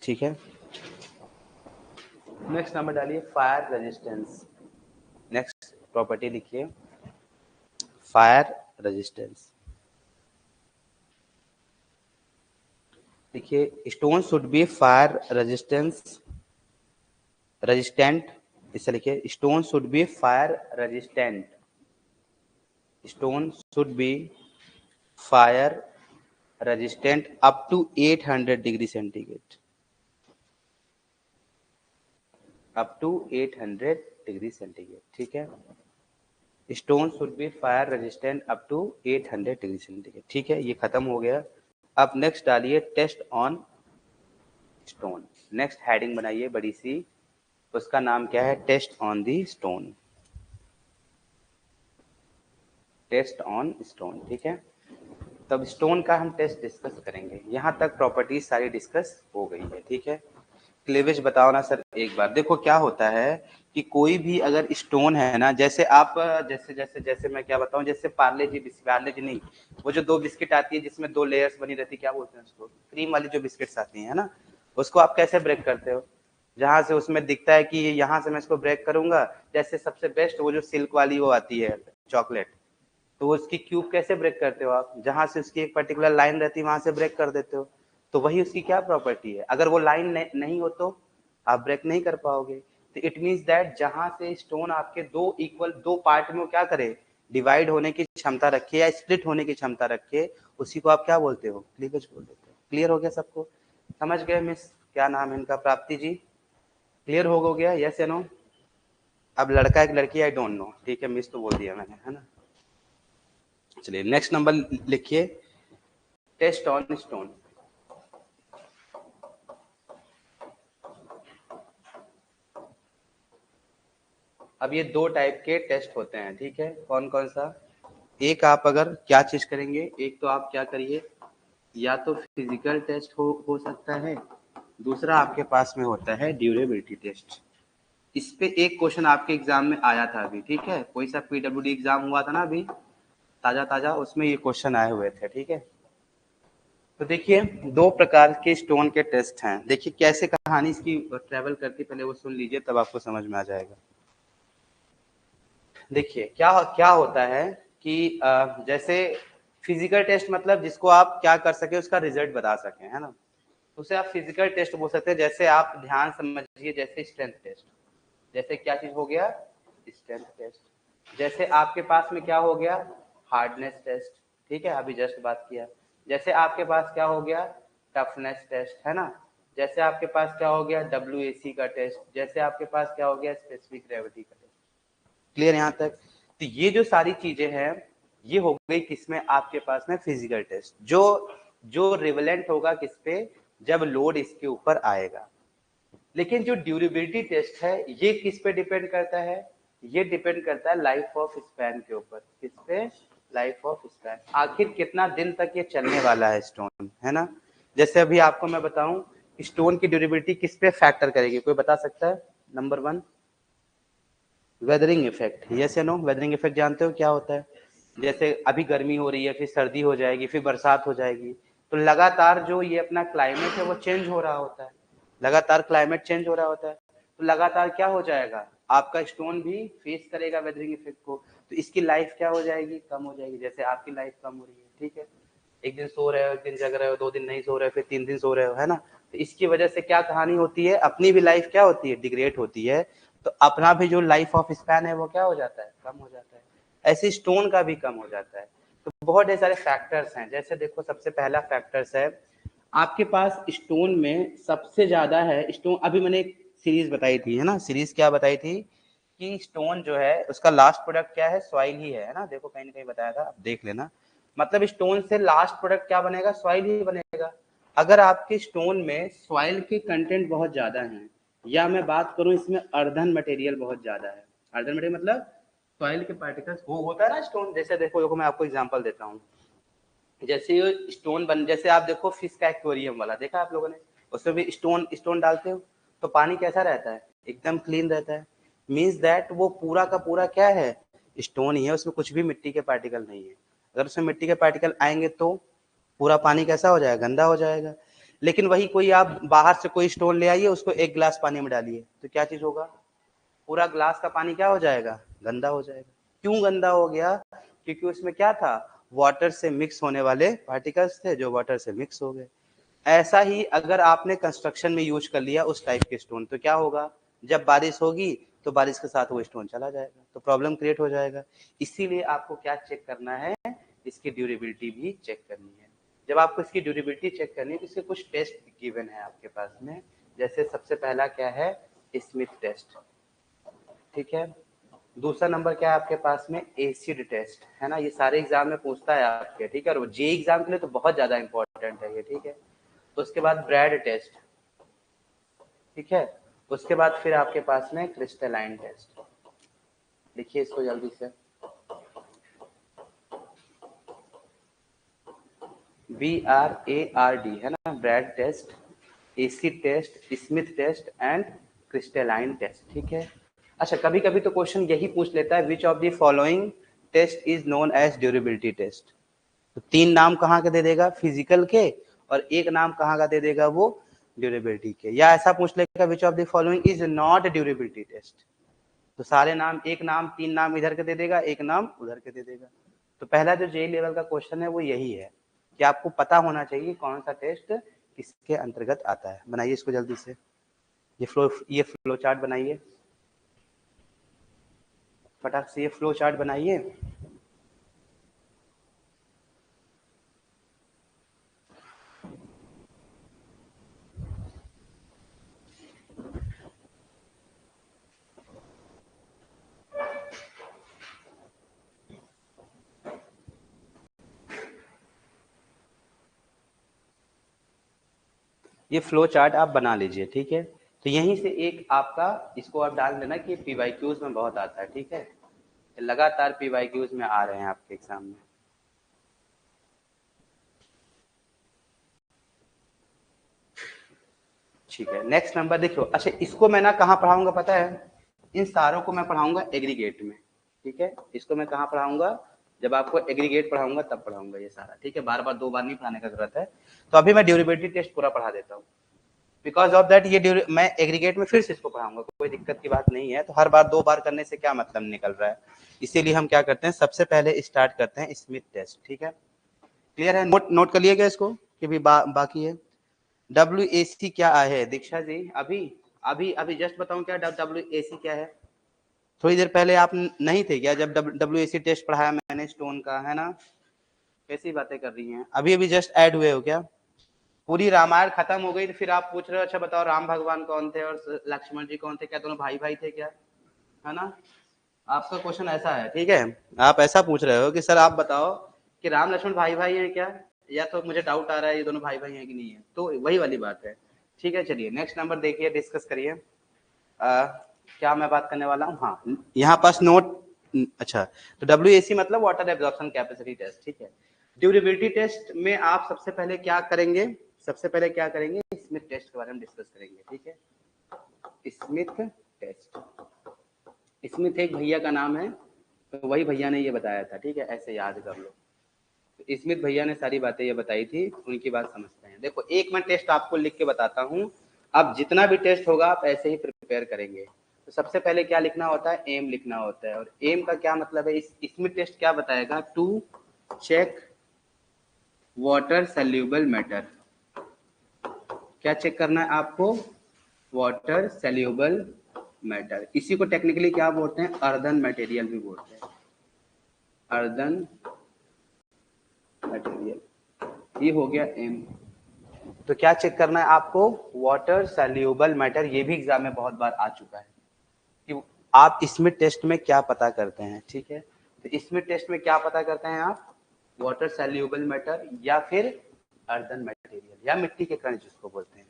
ठीक है. Next number डालिए fire resistance. Next property लिखिए fire resistance. देखिए stone should be fire resistant. इससे लिखिए stone should be fire resistant. Stone should be fire resistant up to 800 degree centigrade. Up to 800 degree centigrade. ठीक है. Stone should be fire resistant up to 800 degree centigrade. ठीक है, ये खत्म हो गया. अब नेक्स्ट डालिए test on stone. Next heading बनाइए बड़ी सी, उसका नाम क्या है, test on the stone. Test on stone. ठीक है. तब स्टोन का हम टेस्ट डिस्कस करेंगे. यहाँ तक प्रॉपर्टीज सारी डिस्कस हो गई है. ठीक है. क्लीवेज बताओ ना सर एक बार. देखो क्या होता है कि कोई भी अगर स्टोन है ना, जैसे आप जैसे जैसे जैसे मैं क्या बताऊं, जैसे पार्ले जी नहीं, वो जो दो बिस्किट आती है जिसमें दो लेयर्स बनी रहती है, क्या बोलते हैं उसको, क्रीम वाली जो बिस्किट्स आती है ना, उसको आप कैसे ब्रेक करते हो, जहां से उसमें दिखता है कि यहाँ से मैं इसको ब्रेक करूंगा. जैसे सबसे बेस्ट वो जो सिल्क वाली वो आती है चॉकलेट, तो उसकी क्यूब कैसे ब्रेक करते हो आप, जहां से उसकी एक पर्टिकुलर लाइन रहती है वहां से ब्रेक कर देते हो. तो वही उसकी क्या प्रॉपर्टी है, अगर वो लाइन नहीं हो तो आप ब्रेक नहीं कर पाओगे. तो इट मीन्स दैट जहां से स्टोन आपके दो इक्वल दो पार्ट में वो क्या करे, डिवाइड होने की क्षमता रखे या स्प्लिट होने की क्षमता रखे, उसी को आप क्या बोलते हो, क्लीवेज बोल देते हो. क्लियर हो गया सबको, समझ गए मिस, क्या नाम है इनका, प्राप्ति जी, क्लियर हो गया, यस या नो. अब लड़का एक लड़की आई डोंट नो. ठीक है, मिस तो बोल दिया मैंने, है ना. चलिए नेक्स्ट नंबर लिखिए टेस्ट ऑन स्टोन. अब ये दो टाइप के टेस्ट होते हैं. ठीक है, कौन कौन सा, एक आप अगर क्या चीज करेंगे, एक तो आप क्या करिए, या तो फिजिकल टेस्ट हो सकता है, दूसरा आपके पास में होता है ड्यूरेबिलिटी टेस्ट। इस पे एक क्वेश्चन आपके एग्जाम में आया था अभी, ठीक है, कोई सा पीडब्ल्यूडी एग्जाम हुआ था ना अभी ताजा ताजा, उसमें ये क्वेश्चन आए हुए थे, ठीक है। तो देखिए दो प्रकार के स्टोन के टेस्ट हैं, देखिए कैसे कहानी इसकी ट्रेवल करती, पहले वो सुन लीजिए तब आपको समझ में आ जाएगा। देखिए क्या क्या होता है कि जैसे फिजिकल टेस्ट मतलब जिसको आप क्या कर सके उसका रिजल्ट बता सके, है ना, तो उसे आप फिजिकल टेस्ट बोल सकते हैं। जैसे आप ध्यान समझिए, जैसे स्ट्रेंथ टेस्ट, जैसे क्या चीज हो गया, स्ट्रेंथ टेस्ट। जैसे आपके पास में क्या हो गया, हार्डनेस टेस्ट, ठीक है, अभी जस्ट बात किया। जैसे आपके पास क्या हो गया, टफनेस टेस्ट, है ना। जैसे आपके पास क्या हो गया, WAC का टेस्ट। जैसे आपके पास क्या हो गया, स्पेसिफिक ग्रेविटी का टेस्ट। क्लियर यहाँ तक। तो ये जो सारी चीजें हैं ये हो गई किसमें, आपके पास में फिजिकल टेस्ट, जो जो रिवेलेंट होगा किस पे, जब लोड इसके ऊपर आएगा। लेकिन जो ड्यूरेबिलिटी टेस्ट है ये किस पे डिपेंड करता है, ये डिपेंड करता है लाइफ ऑफ स्पैन के ऊपर। किस पे, लाइफ ऑफ स्पैन, आखिर कितना दिन तक ये चलने वाला है स्टोन, है ना। जैसे अभी आपको मैं बताऊं स्टोन की ड्यूरेबिलिटी किस पे फैक्टर करेगी, कोई बता सकता है। नंबर 1 वेदरिंग इफेक्ट, यस या नो। वेदरिंग इफेक्ट जानते हो क्या होता है, जैसे अभी गर्मी हो रही है, फिर सर्दी हो जाएगी, फिर बरसात हो जाएगी, तो लगातार जो ये अपना क्लाइमेट है वो चेंज हो रहा होता है, लगातार क्लाइमेट चेंज हो रहा होता है, तो लगातार क्या हो जाएगा, आपका स्टोन भी फेस करेगा वेदरिंग इफेक्ट को, तो इसकी लाइफ क्या हो जाएगी, कम हो जाएगी। जैसे आपकी लाइफ कम हो रही है, ठीक है, एक दिन सो रहे हो, एक दिन जग रहे हो, 2 दिन नहीं सो रहे हो, फिर 3 दिन सो रहे हो, है ना। तो इसकी वजह से क्या कहानी होती है, अपनी भी लाइफ क्या होती है, डिग्रेड होती है, तो अपना भी जो लाइफ ऑफ स्पैन है वो क्या हो जाता है, कम हो जाता है। ऐसे स्टोन का भी कम हो जाता है। तो बहुत ढेर सारे फैक्टर्स हैं। जैसे देखो सबसे पहला फैक्टर्स है आपके पास स्टोन में सबसे ज्यादा है स्टोन, अभी मैंने एक सीरीज बताई थी, है ना, सीरीज क्या बताई थी कि स्टोन जो है उसका लास्ट प्रोडक्ट क्या है, सॉइल ही है ना, देखो कहीं ना कहीं बताया था, आप देख लेना। मतलब स्टोन से लास्ट प्रोडक्ट क्या बनेगा, सॉइल ही बनेगा। अगर आपके स्टोन में सॉइल के कंटेंट बहुत ज्यादा हैं, या मैं बात करूं इसमें अर्धन मटेरियल बहुत ज्यादा है, अर्धन मटेरियल मतलब सॉइल के पार्टिकल्स, वो होता है ना स्टोन, जैसे देखो देखो मैं आपको एग्जांपल देता हूँ। जैसे ये स्टोन बन, जैसे आप देखो फिश का एक्वेरियम वाला देखा आप लोगों ने, उसमें भी स्टोन स्टोन डालते हो तो पानी कैसा रहता है, एकदम क्लीन रहता है। मीन्स दैट वो पूरा का पूरा क्या है, स्टोन ही है, उसमें कुछ भी मिट्टी के पार्टिकल नहीं है। अगर उसमें मिट्टी के पार्टिकल आएंगे तो पूरा पानी कैसा हो जाएगा, गंदा हो जाएगा। लेकिन वही कोई आप बाहर से कोई स्टोन ले आइए, उसको 1 गिलास पानी में डालिए तो क्या चीज होगा, पूरा ग्लास का पानी क्या हो जाएगा, गंदा हो जाएगा। क्यों गंदा हो गया, क्योंकि उसमें क्या था, वाटर से मिक्स होने वाले पार्टिकल्स थे जो वाटर से मिक्स हो गए। ऐसा ही अगर आपने कंस्ट्रक्शन में यूज कर लिया उस टाइप के स्टोन तो क्या होगा, जब बारिश होगी तो बारिश के साथ वो स्टोन चला जाएगा, तो प्रॉब्लम क्रिएट हो जाएगा। इसीलिए आपको क्या चेक करना है, इसकी ड्यूरेबिलिटी भी चेक करनी है। जब आपको इसकी ड्यूरेबिलिटी चेक करनी है तो इसके कुछ टेस्ट गिवन है आपके पास में। जैसे सबसे पहला क्या है, स्मिथ टेस्ट, ठीक है। दूसरा नंबर क्या है आपके पास में, एसिड टेस्ट, है ना, ये सारे एग्जाम में पूछता है आपके, ठीक है, और जे एग्जाम के लिए तो बहुत ज्यादा इंपॉर्टेंट है ये, ठीक है। उसके बाद ब्रैड टेस्ट, ठीक है। उसके बाद फिर आपके पास में क्रिस्टलाइन टेस्ट, लिखिए इसको जल्दी से, BRARD, है ना, Brard test, acid test, Smith test and crystalline test, ठीक है। अच्छा कभी कभी तो क्वेश्चन यही पूछ लेता है, which of the following test is known as durability test. तो 3 नाम कहाँ के दे देगा, फिजिकल के, और एक नाम कहाँ का दे देगा, वो ड्यूरेबिलिटी के। या ऐसा पूछ लेगा which of the following is not durability test, तो सारे नाम, एक नाम, 3 नाम इधर के दे देगा, एक नाम उधर के दे देगा। तो पहला जो जे लेवल का क्वेश्चन है वो यही है कि आपको पता होना चाहिए कौन सा टेस्ट किसके अंतर्गत आता है। बनाइए इसको जल्दी से, ये फ्लो चार्ट बनाइए, फटाक से ये फ्लो चार्ट बनाइए। ये फ्लो चार्ट आप बना लीजिए, ठीक है। तो यहीं से एक आपका इसको आप डाल देना कि PYQs में बहुत आता है, ठीक है, लगातार PYQs में आ रहे हैं आपके एग्जाम में। ठीक है, नेक्स्ट नंबर देखो। अच्छा, इसको मैं ना कहाँ पढ़ाऊंगा पता है? इन सारों को मैं पढ़ाऊंगा एग्रीगेट में। ठीक है, इसको मैं कहाँ पढ़ाऊंगा? जब आपको एग्रीगेट पढ़ाऊंगा तब पढ़ाऊंगा ये सारा। ठीक है, बार बार दो बार नहीं पढ़ाने का जरूरत है। तो अभी मैं ड्यूरेबिलिटी टेस्ट पूरा पढ़ा देता हूँ। बिकॉज ऑफ दैट ये मैं एग्रीगेट में फिर से इसको पढ़ाऊंगा, कोई दिक्कत की बात नहीं है। तो हर बार दो बार करने से क्या मतलब निकल रहा है? इसीलिए हम क्या करते हैं, सबसे पहले स्टार्ट करते हैं स्मिथ टेस्ट। ठीक है, क्लियर है? नोट नोट कर लिएगा इसको कि भी बाकी है। WAC क्या है दीक्षा जी? अभी अभी अभी जस्ट बताऊं क्या WAC क्या है? थोड़ी देर पहले आप नहीं थे क्या जब WAC टेस्ट पढ़ाया मैंने स्टोन का, है ना? कैसी बातें कर रही हैं? अभी अभी जस्ट ऐड हुए हो क्या? पूरी रामायण खत्म हो गई तो फिर आप पूछ रहे हो अच्छा बताओ राम भगवान कौन थे और लक्ष्मण जी कौन थे? क्या दोनों भाई भाई थे क्या? है ना? आपका क्वेश्चन ऐसा है, ठीक है? आप ऐसा पूछ रहे हो कि सर आप बताओ कि राम लक्ष्मण भाई भाई हैं क्या, या तो मुझे डाउट आ रहा है ये दोनों भाई भाई हैं कि नहीं है, तो वही वाली बात है। ठीक है, चलिए नेक्स्ट नंबर देखिए, डिस्कस करिए। क्या मैं बात करने वाला हूँ? हाँ, यहाँ पास नोट। अच्छा, तो WAC मतलब वाटर एब्जॉर्प्शन कैपेसिटी टेस्ट। ठीक है, ड्यूरेबिलिटी टेस्ट में आप सबसे पहले क्या करेंगे? सबसे पहले क्या करेंगे? स्मिथ टेस्ट के बारे में डिस्कस करेंगे। ठीक है, स्मिथ टेस्ट। स्मिथ एक भैया का नाम है, तो वही भैया ने ये बताया था। ठीक है, ऐसे याद कर लो। तो स्मिथ भैया ने सारी बातें ये बताई थी, उनकी बात समझते हैं। देखो, एक मैं टेस्ट आपको लिख के बताता हूँ। अब जितना भी टेस्ट होगा आप ऐसे ही प्रिपेयर करेंगे। तो सबसे पहले क्या लिखना होता है? एम लिखना होता है। और एम का क्या मतलब है? स्मिथ टेस्ट क्या बताएगा? To check water soluble matter. क्या चेक करना है आपको? Water soluble matter. इसी को टेक्निकली क्या बोलते हैं? अर्दन मटेरियल भी बोलते हैं, अर्दन मटेरियल। ये हो गया एम। तो क्या चेक करना है आपको? Water soluble matter. ये भी एग्जाम में बहुत बार आ चुका है कि आप इसमें टेस्ट में क्या पता करते हैं। ठीक है, तो इसमें टेस्ट में क्या पता करते हैं आप? वाटर सल्यूबल मैटर या फिर अर्दन मटेरियल या मिट्टी के कण जिसको बोलते हैं।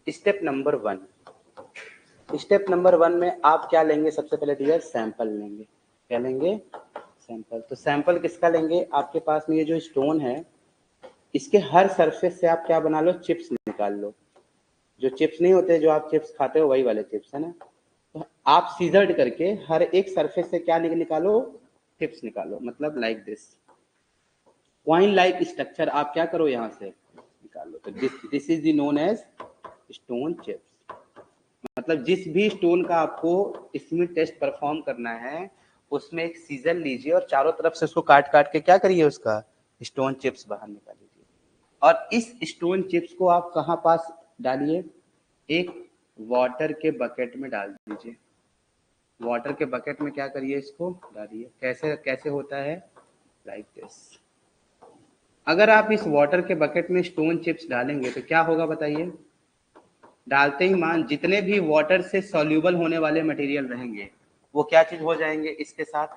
Step number 1। स्टेप नंबर 1 में आप क्या लेंगे? सबसे पहले डियर सैंपल लेंगे। क्या लेंगे? सैंपल। तो सैंपल किसका लेंगे? आपके पास में ये जो स्टोन है, इसके हर सरफेस से आप क्या बना लो? चिप्स निकाल लो। जो चिप्स नहीं होते जो आप चिप्स खाते हो, वही वाले चिप्स, है ना? तो आप सीजर्ड करके हर एक सरफेस से क्या निकालो? चिप्स निकालो। मतलब like this coin like structure आप क्या करो? यहाँ से निकालो। तो this is the known as stone chips. मतलब जिस भी स्टोन का आपको इसमें टेस्ट परफॉर्म करना है, उसमें एक सीजर लीजिए और चारों तरफ से उसको काट काट के क्या करिए? उसका स्टोन चिप्स बाहर निकाल लीजिए। और इस स्टोन चिप्स को आप कहाँ पास डालिए? एक वाटर के बकेट में डाल दीजिए। वाटर के बकेट में क्या करिए? इसको डालिए। कैसे कैसे होता है? Like this. अगर आप इस वाटर के बकेट में स्टोन चिप्स डालेंगे तो क्या होगा बताइए? डालते ही मान जितने भी वाटर से सॉल्यूबल होने वाले मटेरियल रहेंगे, वो क्या चीज हो जाएंगे? इसके साथ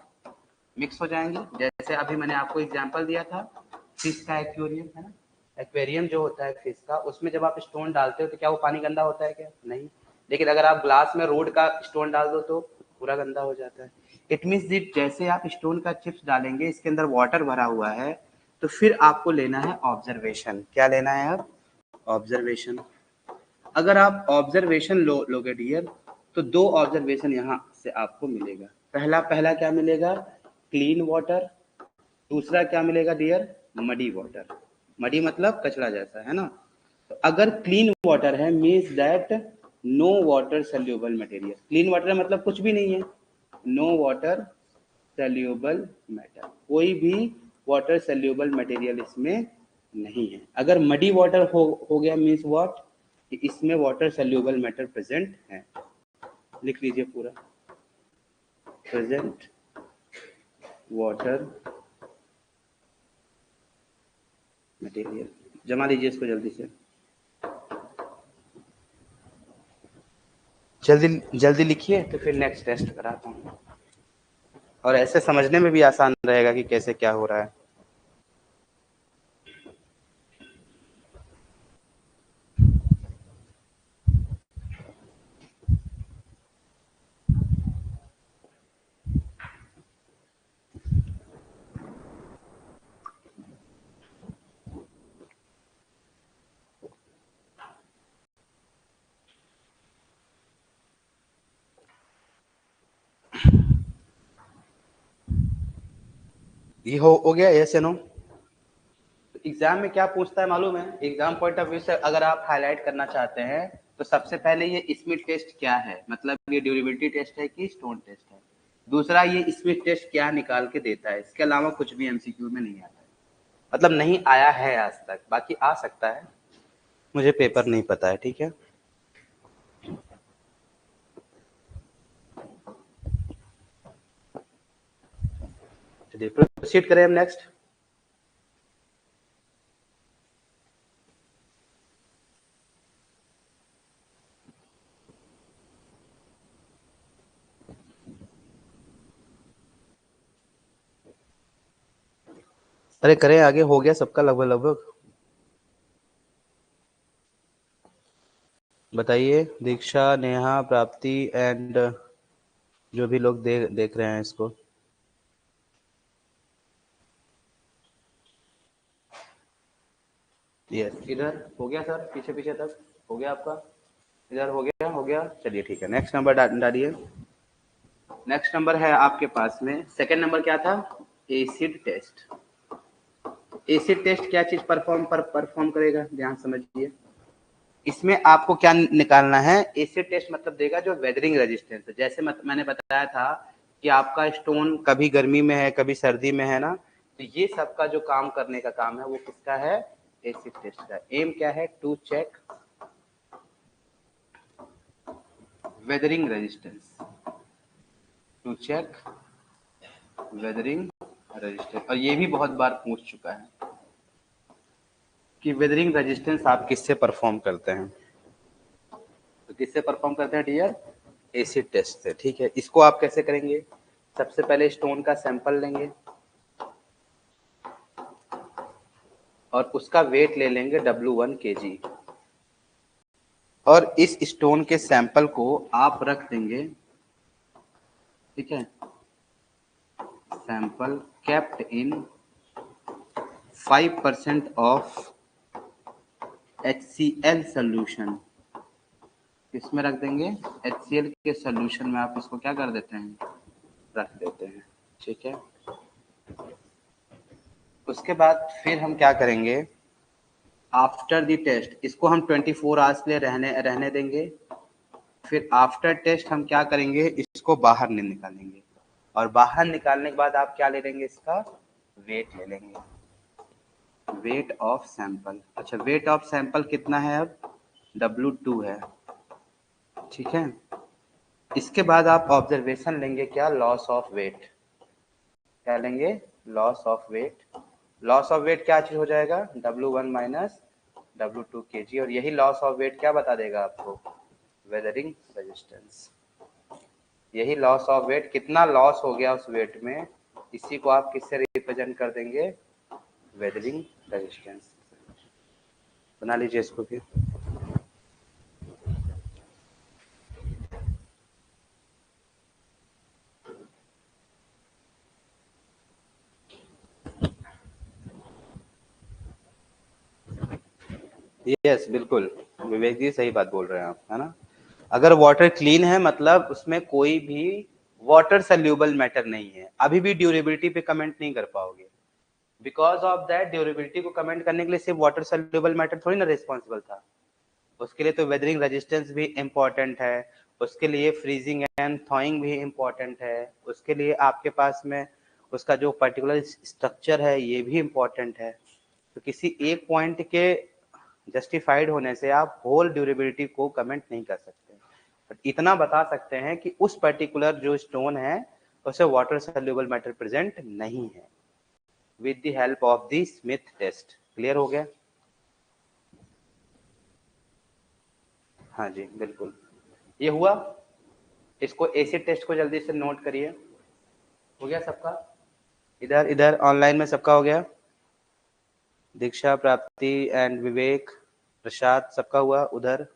मिक्स हो जाएंगे। जैसे अभी मैंने आपको एग्जांपल दिया था फिश का एक्वेरियम, है ना? एक्वेरियम जो होता है फिश का, उसमें जब आप स्टोन डालते हो तो क्या वो पानी गंदा होता है क्या? नहीं। लेकिन अगर आप ग्लास में रोड का स्टोन डाल दो तो पूरा गंदा हो जाता है। इट मीन्स जैसे आप स्टोन का चिप्स डालेंगे, इसके अंदर वाटर भरा हुआ है, तो फिर आपको लेना है ऑब्जर्वेशन। क्या लेना है आप? ऑब्जर्वेशन। अगर आप ऑब्जर्वेशन लोगे डियर, तो दो ऑब्जर्वेशन यहाँ से आपको मिलेगा। पहला पहला क्या मिलेगा? Clean water. दूसरा क्या मिलेगा डियर? Muddy water. मडी मतलब कचरा जैसा, है ना? तो अगर क्लीन वाटर है means that no water soluble material. Clean water मतलब कुछ भी नहीं है, नो वाटर सल्यूबल मैटर, कोई भी वाटर सल्यूबल मटेरियल इसमें नहीं है। अगर मडी वाटर हो गया मीन्स व्हाट? कि इसमें वाटर सल्यूबल मैटर प्रेजेंट है। लिख लीजिए पूरा, प्रेजेंट वाटर मटेरियल। जमा लीजिए इसको जल्दी से, जल्दी जल्दी लिखिए, तो फिर नेक्स्ट टेस्ट कराता हूँ। और ऐसे समझने में भी आसान रहेगा कि कैसे क्या हो रहा है। ये हो गया यस या नो। एग्जाम में क्या पूछता है मालूम है, एग्जाम पॉइंट ऑफ व्यू से अगर आप हाईलाइट करना चाहते हैं तो सबसे पहले ये स्मिथ टेस्ट क्या है, मतलब ये ड्यूरेबिलिटी टेस्ट है कि स्टोन टेस्ट है। दूसरा ये स्मिथ टेस्ट क्या निकाल के देता है, इसके अलावा कुछ भी एमसीक्यू में नहीं आता है, मतलब नहीं आया है आज तक, बाकी आ सकता है, मुझे पेपर नहीं पता है, ठीक है। चलिए प्रोसीड करें हम नेक्स्ट। अरे करें आगे, हो गया सबका लगभग लगभग। बताइए दीक्षा, नेहा, प्राप्ति एंड जो भी लोग देख रहे हैं इसको। यस, इधर हो गया सर, पीछे पीछे तक हो गया आपका, इधर हो गया चलिए ठीक है, नेक्स्ट नंबर डालिए। नेक्स्ट नंबर है आपके पास में, सेकंड नंबर क्या था, एसिड टेस्ट। एसिड टेस्ट क्या चीज परफॉर्म करेगा, ध्यान समझिए। इसमें आपको क्या निकालना है, एसिड टेस्ट मतलब देगा जो वेदरिंग रेजिस्टेंस है। जैसे मैंने बताया था कि आपका स्टोन कभी गर्मी में है कभी सर्दी में है ना, तो ये सबका जो काम करने का काम है वो किसका है, एसिड टेस्ट का। एम क्या है, to check weathering resistance, to check weathering resistance. और ये भी बहुत बार पूछ चुका है कि वेदरिंग रेजिस्टेंस आप किससे परफॉर्म करते हैं, तो किससे परफॉर्म करते हैं डियर, एसिड टेस्ट से, ठीक है। इसको आप कैसे करेंगे, सबसे पहले स्टोन का सैंपल लेंगे और उसका वेट ले लेंगे W1 kg, और इस स्टोन के सैंपल को आप रख देंगे, ठीक है, sample kept in 5% of HCl solution, इसमें रख देंगे, HCl के सोल्यूशन में आप इसको क्या कर देते हैं, रख देते हैं, ठीक है। उसके बाद फिर हम क्या करेंगे, आफ्टर द टेस्ट इसको हम 24 आवर्स के लिए रहने देंगे। फिर आफ्टर टेस्ट हम क्या करेंगे, इसको बाहर निकालेंगे, और बाहर निकालने के बाद आप क्या ले लेंगे, इसका वेट ले लेंगे, वेट ऑफ सैंपल। अच्छा वेट ऑफ सैंपल कितना है अब, W2 है, ठीक है। इसके बाद आप ऑब्जर्वेशन लेंगे क्या, लॉस ऑफ वेट, क्या लेंगे, loss of weight. Loss of weight क्या चीज हो जाएगा, W1 माइनस W2 kg, और यही लॉस ऑफ वेट क्या बता देगा आपको, वेदरिंग रेजिस्टेंस। यही लॉस ऑफ वेट, कितना लॉस हो गया उस वेट में, इसी को आप किससे रिप्रेजेंट कर देंगे, वेदरिंग रेजिस्टेंस। बना लीजिए इसको फिर। यस बिल्कुल, विवेक जी सही बात बोल रहे हैं आप, है ना। अगर वाटर क्लीन है मतलब उसमें कोई भी वाटर सल्यूबल मैटर नहीं है, अभी भी ड्यूरेबिलिटी पे कमेंट नहीं कर पाओगे, बिकॉज ऑफ दैट ड्यूरेबिलिटी को कमेंट करने के लिए सिर्फ वाटर सल्यूबल मैटर थोड़ी ना रिस्पॉन्सिबल था, उसके लिए तो वेदरिंग रेजिस्टेंस भी इम्पोर्टेंट है, उसके लिए फ्रीजिंग एंड थॉइंग भी इम्पोर्टेंट है, उसके लिए आपके पास में उसका जो पर्टिकुलर स्ट्रक्चर है ये भी इम्पोर्टेंट है। तो किसी एक पॉइंट के जस्टिफाइड होने से आप होल ड्यूरेबिलिटी को कमेंट नहीं कर सकते, बट इतना बता सकते हैं कि उस पर्टिकुलर जो स्टोन है उसे वाटर सल्यूबल मैटर प्रेजेंट नहीं है, with the help of the Smith test. Clear हो गया, हाँ जी बिल्कुल, ये हुआ। इसको एसिड टेस्ट को जल्दी से नोट करिए, हो गया सबका, इधर इधर ऑनलाइन में सबका हो गया, दीक्षा, प्राप्ति एंड विवेक, प्रसाद सबका हुआ, उधर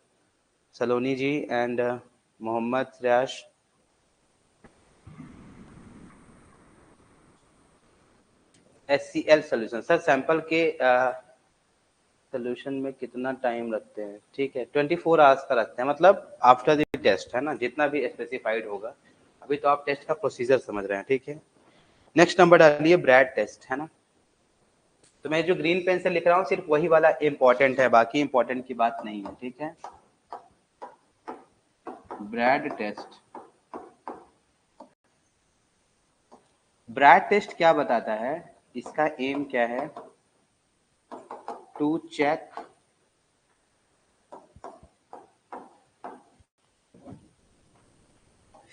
Saloni ji and Mohammad Shreyash. HCl solution sir, sample के सोल्यूशन में कितना टाइम रखते हैं, ठीक है 24 आवर्स का रखते हैं, मतलब आफ्टर द टेस्ट है ना, जितना भी स्पेसिफाइड होगा। अभी तो आप टेस्ट का प्रोसीजर समझ रहे हैं, ठीक है। नेक्स्ट नंबर डालिए ब्रैड टेस्ट, है ना। तो मैं जो ग्रीन पेन से लिख रहा हूँ सिर्फ वही वाला इंपॉर्टेंट है, बाकी इंपॉर्टेंट की बात नहीं है, ठीक है। ब्रैड टेस्ट, ब्रैड टेस्ट क्या बताता है, इसका एम क्या है, to check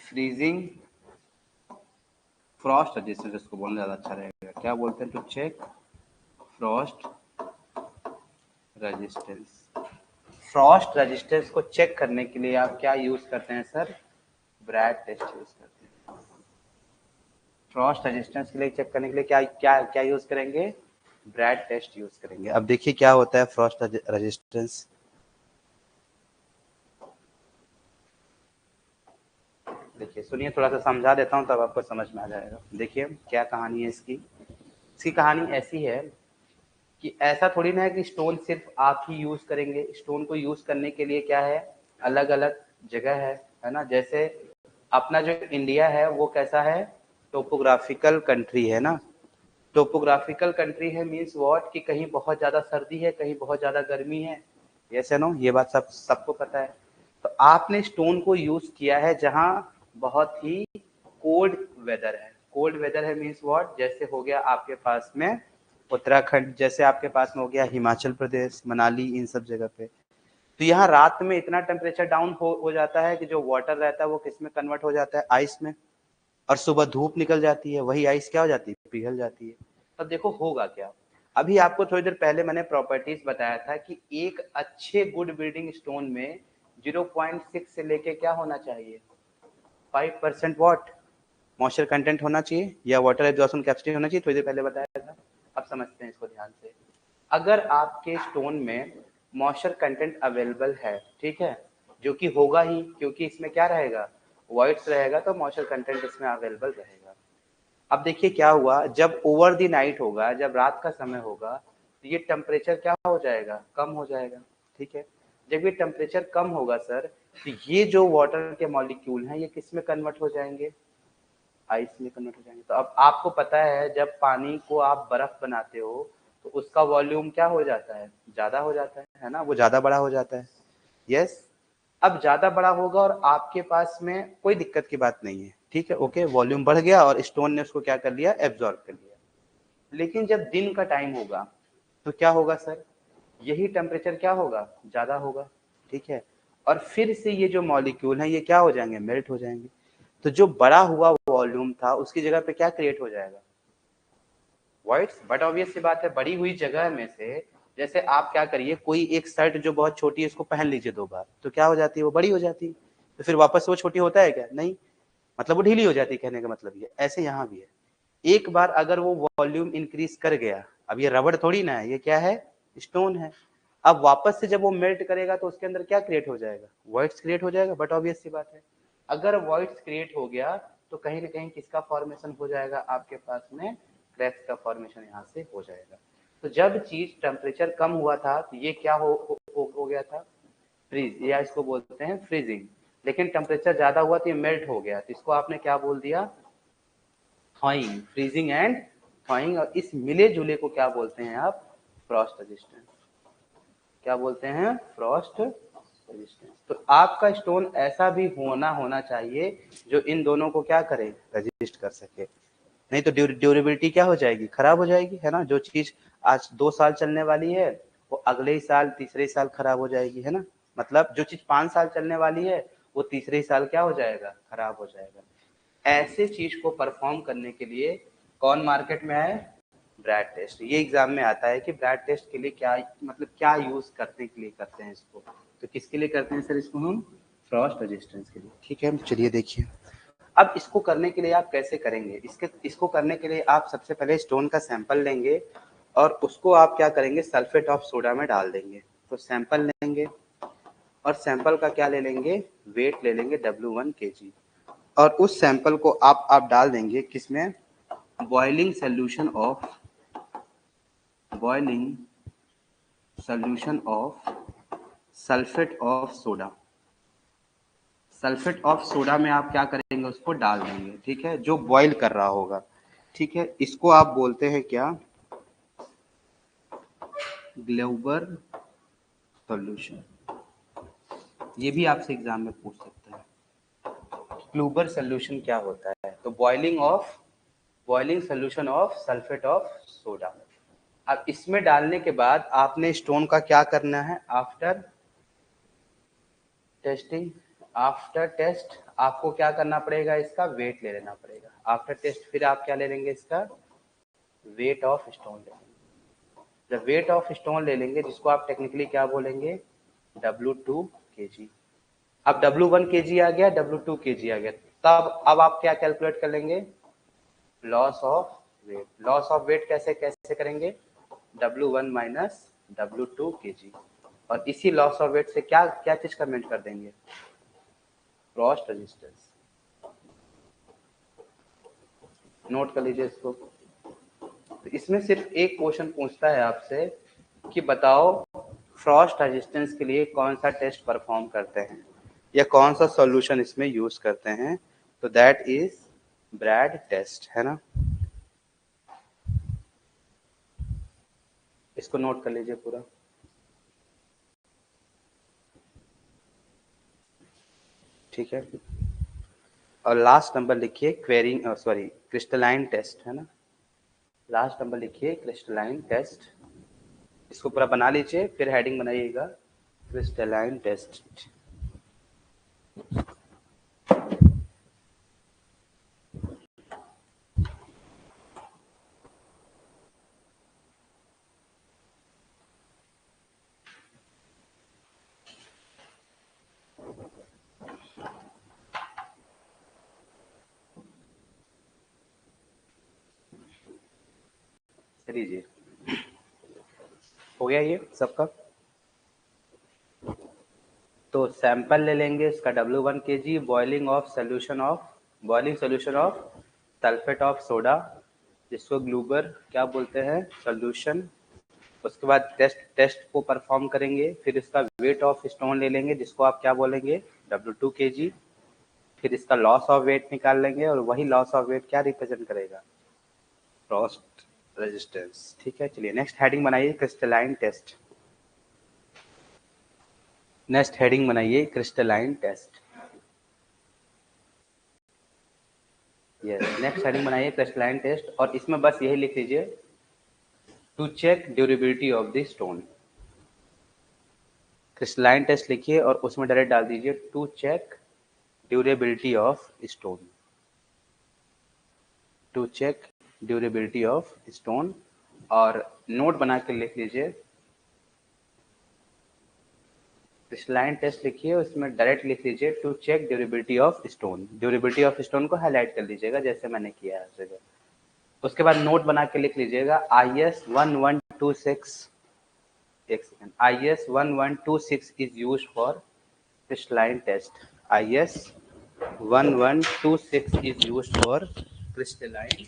freezing frost resistance, इसको बोलना ज्यादा अच्छा रहेगा, क्या बोलते हैं, to check frost resistance. Frost resistance को चेक करने के लिए आप क्या यूज करते हैं सर, ब्रैड टेस्ट यूज करते हैं। फ्रॉस्ट रेजिस्टेंस के लिए चेक करने के लिए क्या क्या क्या यूज करेंगे, ब्रैड टेस्ट यूज करेंगे। अब देखिए क्या होता है फ्रॉस्ट रेजिस्टेंस, देखिए सुनिए, थोड़ा सा समझा देता हूँ तब आपको समझ में आ जाएगा। देखिए क्या कहानी है इसकी, इसकी कहानी ऐसी है कि ऐसा थोड़ी ना है कि स्टोन सिर्फ आप ही यूज करेंगे, स्टोन को यूज करने के लिए क्या है, अलग अलग जगह है ना। जैसे अपना जो इंडिया है वो कैसा है, टोपोग्राफिकल कंट्री है ना। टोपोग्राफिकल कंट्री है मीन्स व्हाट, कि कहीं बहुत ज्यादा सर्दी है, कहीं बहुत ज्यादा गर्मी है, यस या नो, ये बात सबको पता है। तो आपने स्टोन को यूज किया है जहां बहुत ही कोल्ड वेदर है। कोल्ड वेदर है मीन्स व्हाट, जैसे हो गया आपके पास में उत्तराखंड, जैसे आपके पास में हो गया हिमाचल प्रदेश, मनाली, इन सब जगह पे। तो यहाँ रात में इतना टेम्परेचर डाउन हो जाता है कि जो वाटर रहता है वो किस में कन्वर्ट हो जाता है, आइस में। और सुबह धूप निकल जाती है, वही आइस क्या हो जाती है, पिघल जाती है। अब देखो होगा क्या, अभी आपको थोड़ी देर पहले मैंने प्रॉपर्टीज बताया था कि एक अच्छे गुड बिल्डिंग स्टोन में 0.6 से लेके क्या होना चाहिए, 5% वॉट मॉइस्चर कंटेंट होना चाहिए, या वाटर एब्जॉर्प्शन कैपेसिटी होना चाहिए, थोड़ी देर पहले बताया था। अब समझते हैं इसको ध्यान से। अगर आपके स्टोन में मॉइस्चर कंटेंट अवेलेबल है, ठीक है, जो कि होगा ही क्योंकि इसमें क्या रहेगा, वॉइड्स रहेगा, तो मॉइस्चर कंटेंट इसमें अवेलेबल रहेगा। अब देखिए क्या हुआ, जब ओवर द नाइट होगा, जब रात का समय होगा, तो ये टेम्परेचर क्या हो जाएगा, कम हो जाएगा, ठीक है। जब ये टेम्परेचर कम होगा सर, तो ये जो वाटर के मॉलिक्यूल हैं ये किस में कन्वर्ट हो जाएंगे, आइस में कन्वर्ट हो जाएंगे। तो अब आपको पता है जब पानी को आप बर्फ बनाते हो तो उसका वॉल्यूम क्या हो जाता है, ज्यादा हो जाता है ना, वो ज्यादा बड़ा हो जाता है, यस। अब ज्यादा बड़ा होगा और आपके पास में कोई दिक्कत की बात नहीं है, ठीक है, ओके, वॉल्यूम बढ़ गया और स्टोन ने उसको क्या कर लिया, एब्जॉर्ब कर लिया। लेकिन जब दिन का टाइम होगा तो क्या होगा सर, यही टेम्परेचर क्या होगा, ज्यादा होगा, ठीक है। और फिर से ये जो मॉलिक्यूल है ये क्या हो जाएंगे, मेल्ट हो जाएंगे। तो जो बड़ा हुआ वॉल्यूम था उसकी जगह पे क्या क्रिएट हो जाएगा, वॉइड्स। बट ऑब्वियस सी बात है, बड़ी हुई जगह में से जैसे आप क्या करिए, कोई एक शर्ट जो बहुत छोटी है उसको पहन लीजिए 2 बार, तो क्या हो जाती है, वो बड़ी हो जाती है। तो फिर वापस वो छोटी होता है क्या, नहीं, मतलब वो ढीली हो जाती है, कहने का मतलब ये। ऐसे यहाँ भी है, एक बार अगर वो वॉल्यूम इंक्रीज कर गया, अब ये रबड़ थोड़ी ना है, ये क्या है, स्टोन है। अब वापस से जब वो मेल्ट करेगा तो उसके अंदर क्या क्रिएट हो जाएगा, वॉइड्स क्रिएट हो जाएगा। बट ऑब्वियस सी बात है, अगर वॉइड्स क्रिएट हो गया तो कहीं ना कहीं किसका फॉर्मेशन हो जाएगा, आपके पास में क्रैक्स का फॉर्मेशन यहाँ से हो जाएगा। तो जब चीज टेम्परेचर कम हुआ था तो ये क्या हो गया था, फ्रीज, या इसको बोलते हैं फ्रीजिंग। लेकिन टेम्परेचर ज्यादा हुआ तो ये मेल्ट हो गया, तो इसको आपने क्या बोल दिया, थॉइंग, फ्रीजिंग एंड थॉइंग। और इस मिले जुले को क्या बोलते हैं आप, फ्रॉस्ट रेजिस्टेंस। क्या बोलते हैं, फ्रॉस्ट रेजिस्टेंस। तो आपका स्टोन ऐसा भी होना चाहिए जो इन दोनों को क्या करे, रेजिस्ट कर सके। नहीं तो ड्यूरेबिलिटी क्या हो जाएगी, खराब हो जाएगी, है ना। जो चीज आज 2 साल चलने वाली है वो अगले ही साल, तीसरे ही साल खराब हो जाएगी, है ना। मतलब जो चीज 5 साल चलने वाली है वो तीसरे ही साल क्या हो जाएगा, खराब हो जाएगा। ऐसे चीज को परफॉर्म करने के लिए कौन मार्केट में आए, ब्रैड टेस्ट। ये एग्जाम में आता है कि ब्रैड टेस्ट के लिए क्या, मतलब क्या यूज करने के लिए करते हैं इसको। तो किसके लिए करते हैं सर इसको हम, फ्रॉस्ट रेजिस्टेंस के लिए, ठीक है। चलिए देखिए, अब इसको करने के लिए आप कैसे करेंगे, इसको करने के लिए आप सबसे पहले स्टोन का सैंपल लेंगे और उसको आप क्या करेंगे, सल्फेट ऑफ सोडा में डाल देंगे। तो सैंपल लेंगे और सैंपल का क्या ले लेंगे, वेट ले लेंगे W1 kg। और उस सैंपल को आप डाल देंगे किसमें, boiling solution of sulphate of soda. Sulphate of soda में आप क्या करेंगे, उसको डाल देंगे, ठीक है, जो बॉईल कर रहा होगा, ठीक है, इसको आप बोलते हैं क्या, ग्लोबर सॉल्यूशन। ये भी आपसे एग्जाम में पूछ सकते हैं, ग्लोबर सॉल्यूशन क्या होता है। तो boiling solution of sulphate of soda. अब इसमें डालने के बाद आपने स्टोन का क्या करना है, आफ्टर टेस्टिंग, आफ्टर टेस्ट आपको क्या करना पड़ेगा, इसका वेट ले लेना पड़ेगा। आफ्टर टेस्ट फिर आप क्या ले लेंगे, इसका वेट ऑफ स्टोन ले लेंगे। जब वेट ऑफ स्टोन ले लेंगे, जिसको आप टेक्निकली क्या बोलेंगे, W2 kg। अब W1 kg आ गया, W2 kg आ गया, तब अब आप क्या कैलकुलेट कर लेंगे, loss of weight. Loss of weight कैसे कैसे करेंगे, W1 माइनस W2 kg, और इसी लॉस ऑफ वेट से क्या क्या चीज का मेंट कर देंगे, फ्रॉस्ट रेजिस्टेंस। नोट कर लीजिए इसको। तो इसमें सिर्फ एक क्वेश्चन पूछता है आपसे कि बताओ फ्रॉस्ट रेजिस्टेंस के लिए कौन सा टेस्ट परफॉर्म करते हैं या कौन सा सॉल्यूशन इसमें यूज करते हैं, तो दैट इज ब्रैड टेस्ट, है ना। इसको नोट कर लीजिए पूरा। ठीक है, और लास्ट नंबर लिखिए क्वेरिंग, सॉरी क्रिस्टलाइन टेस्ट, है ना। लास्ट नंबर लिखिए क्रिस्टलाइन टेस्ट, इसको पूरा बना लीजिए, फिर हेडिंग बनाइएगा क्रिस्टलाइन टेस्ट। लीजिए, हो गया ये सबका। तो सैंपल ले लेंगे इसका W1 kg, boiling solution of sulphate of soda, जिसको ग्लूबर क्या बोलते हैं, सोल्यूशन। उसके बाद टेस्ट को परफॉर्म करेंगे, फिर इसका वेट ऑफ स्टोन ले लेंगे, जिसको आप क्या बोलेंगे, W2 kg। फिर इसका लॉस ऑफ वेट निकाल लेंगे, और वही लॉस ऑफ वेट क्या रिप्रेजेंट करेगा, फ्रॉस्ट रेजिस्टेंस। ठीक है, चलिए नेक्स्ट हेडिंग बनाइए क्रिस्टलाइन टेस्ट। नेक्स्ट हेडिंग बनाइए crystalline test. Yes, next heading बनाइए क्रिस्टलाइन टेस्ट, और इसमें बस यही लिख लीजिए, to check durability of the stone. Crystalline test लिखिए और उसमें डायरेक्ट डाल दीजिए to check durability of stone, to check durability of stone. और नोट बना के लिख लीजिए, क्रिस्टलाइन टेस्ट लिखिए, उसमें डायरेक्ट लिख लीजिए to check durability of stone. Durability of stone को हाईलाइट कर लीजिएगा जैसे मैंने किया है जगह। उसके बाद नोट बना के लिख लीजिएगा IS 1126, एक second, IS 1126 is use for crystalline test. IS 1126 is use for crystalline.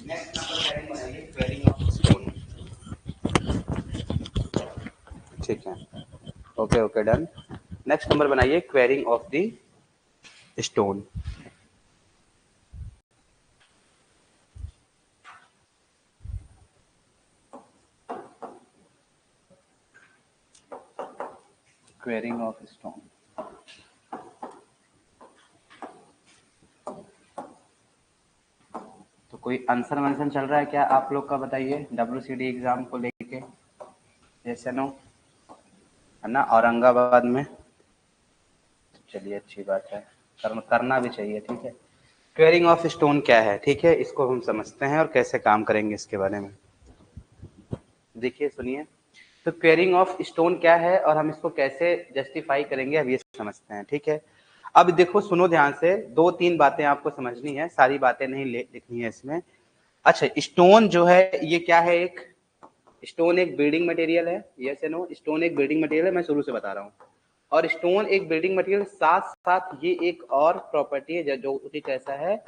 Next number heading बनाइए क्वेरिंग ऑफ स्टोन। ठीक है, okay okay done. Next number बनाइए quarrying of the stone. Quarrying of stone. तो कोई answer वंसन चल रहा है क्या आप लोग का, बताइए WCD एग्जाम को लेके, जैसे नो है ना औरंगाबाद में। चलिए अच्छी बात है, करना भी चाहिए, ठीक है। क्वेरिंग ऑफ स्टोन क्या है, ठीक है, इसको हम समझते हैं और कैसे काम करेंगे इसके बारे में। देखिए सुनिए, तो क्वेरिंग ऑफ स्टोन क्या है और हम इसको कैसे जस्टिफाई करेंगे अब ये समझते हैं, ठीक है। अब देखो सुनो ध्यान से, दो तीन बातें आपको समझनी है, सारी बातें नहीं लिखनी है इसमें। अच्छा, स्टोन जो है ये क्या है, एक स्टोन एक बिल्डिंग मटेरियल है, यस या नो, स्टोन एक बिल्डिंग मटेरियल है, मैं शुरू से बता रहा हूँ। और स्टोन एक बिल्डिंग मटेरियल, साथ साथ ये एक और प्रॉपर्टी है जो कि कैसा है,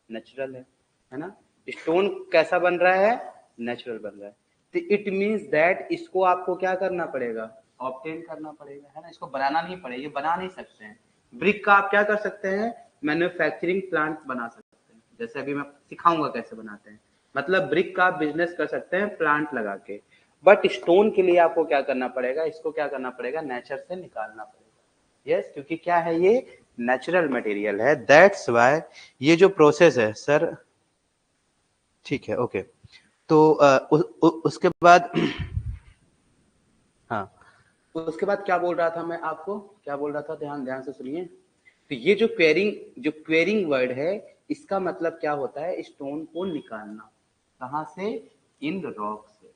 नेचुरल है ना। स्टोन कैसा बन रहा है, नेचुरल बन रहा है। तो इट मीन्स दैट इसको आपको क्या करना पड़ेगा, ऑब्टेन करना पड़ेगा, है ना। इसको बनाना नहीं पड़ेगा, ये बना नहीं सकते हैं। ब्रिक का आप क्या कर सकते हैं, मैन्युफैक्चरिंग प्लांट बना सकते हैं, जैसे अभी मैं सिखाऊंगा कैसे बनाते हैं। मतलब ब्रिक का बिजनेस कर सकते हैं प्लांट लगा के। बट स्टोन के लिए आपको क्या करना पड़ेगा, इसको क्या करना पड़ेगा, नेचर से निकालना पड़ेगा। यस, क्योंकि क्या है, ये नेचुरल मटेरियल है, दैट्स वाई ये जो प्रोसेस है सर, ठीक है ओके। तो उसके बाद हाँ, उसके बाद क्या बोल रहा था मैं आपको, क्या बोल रहा था, ध्यान ध्यान से सुनिए। तो ये जो क्वेरिंग वर्ड है, इसका मतलब क्या होता है, स्टोन को निकालना। कहाँ से, इन द रॉक से।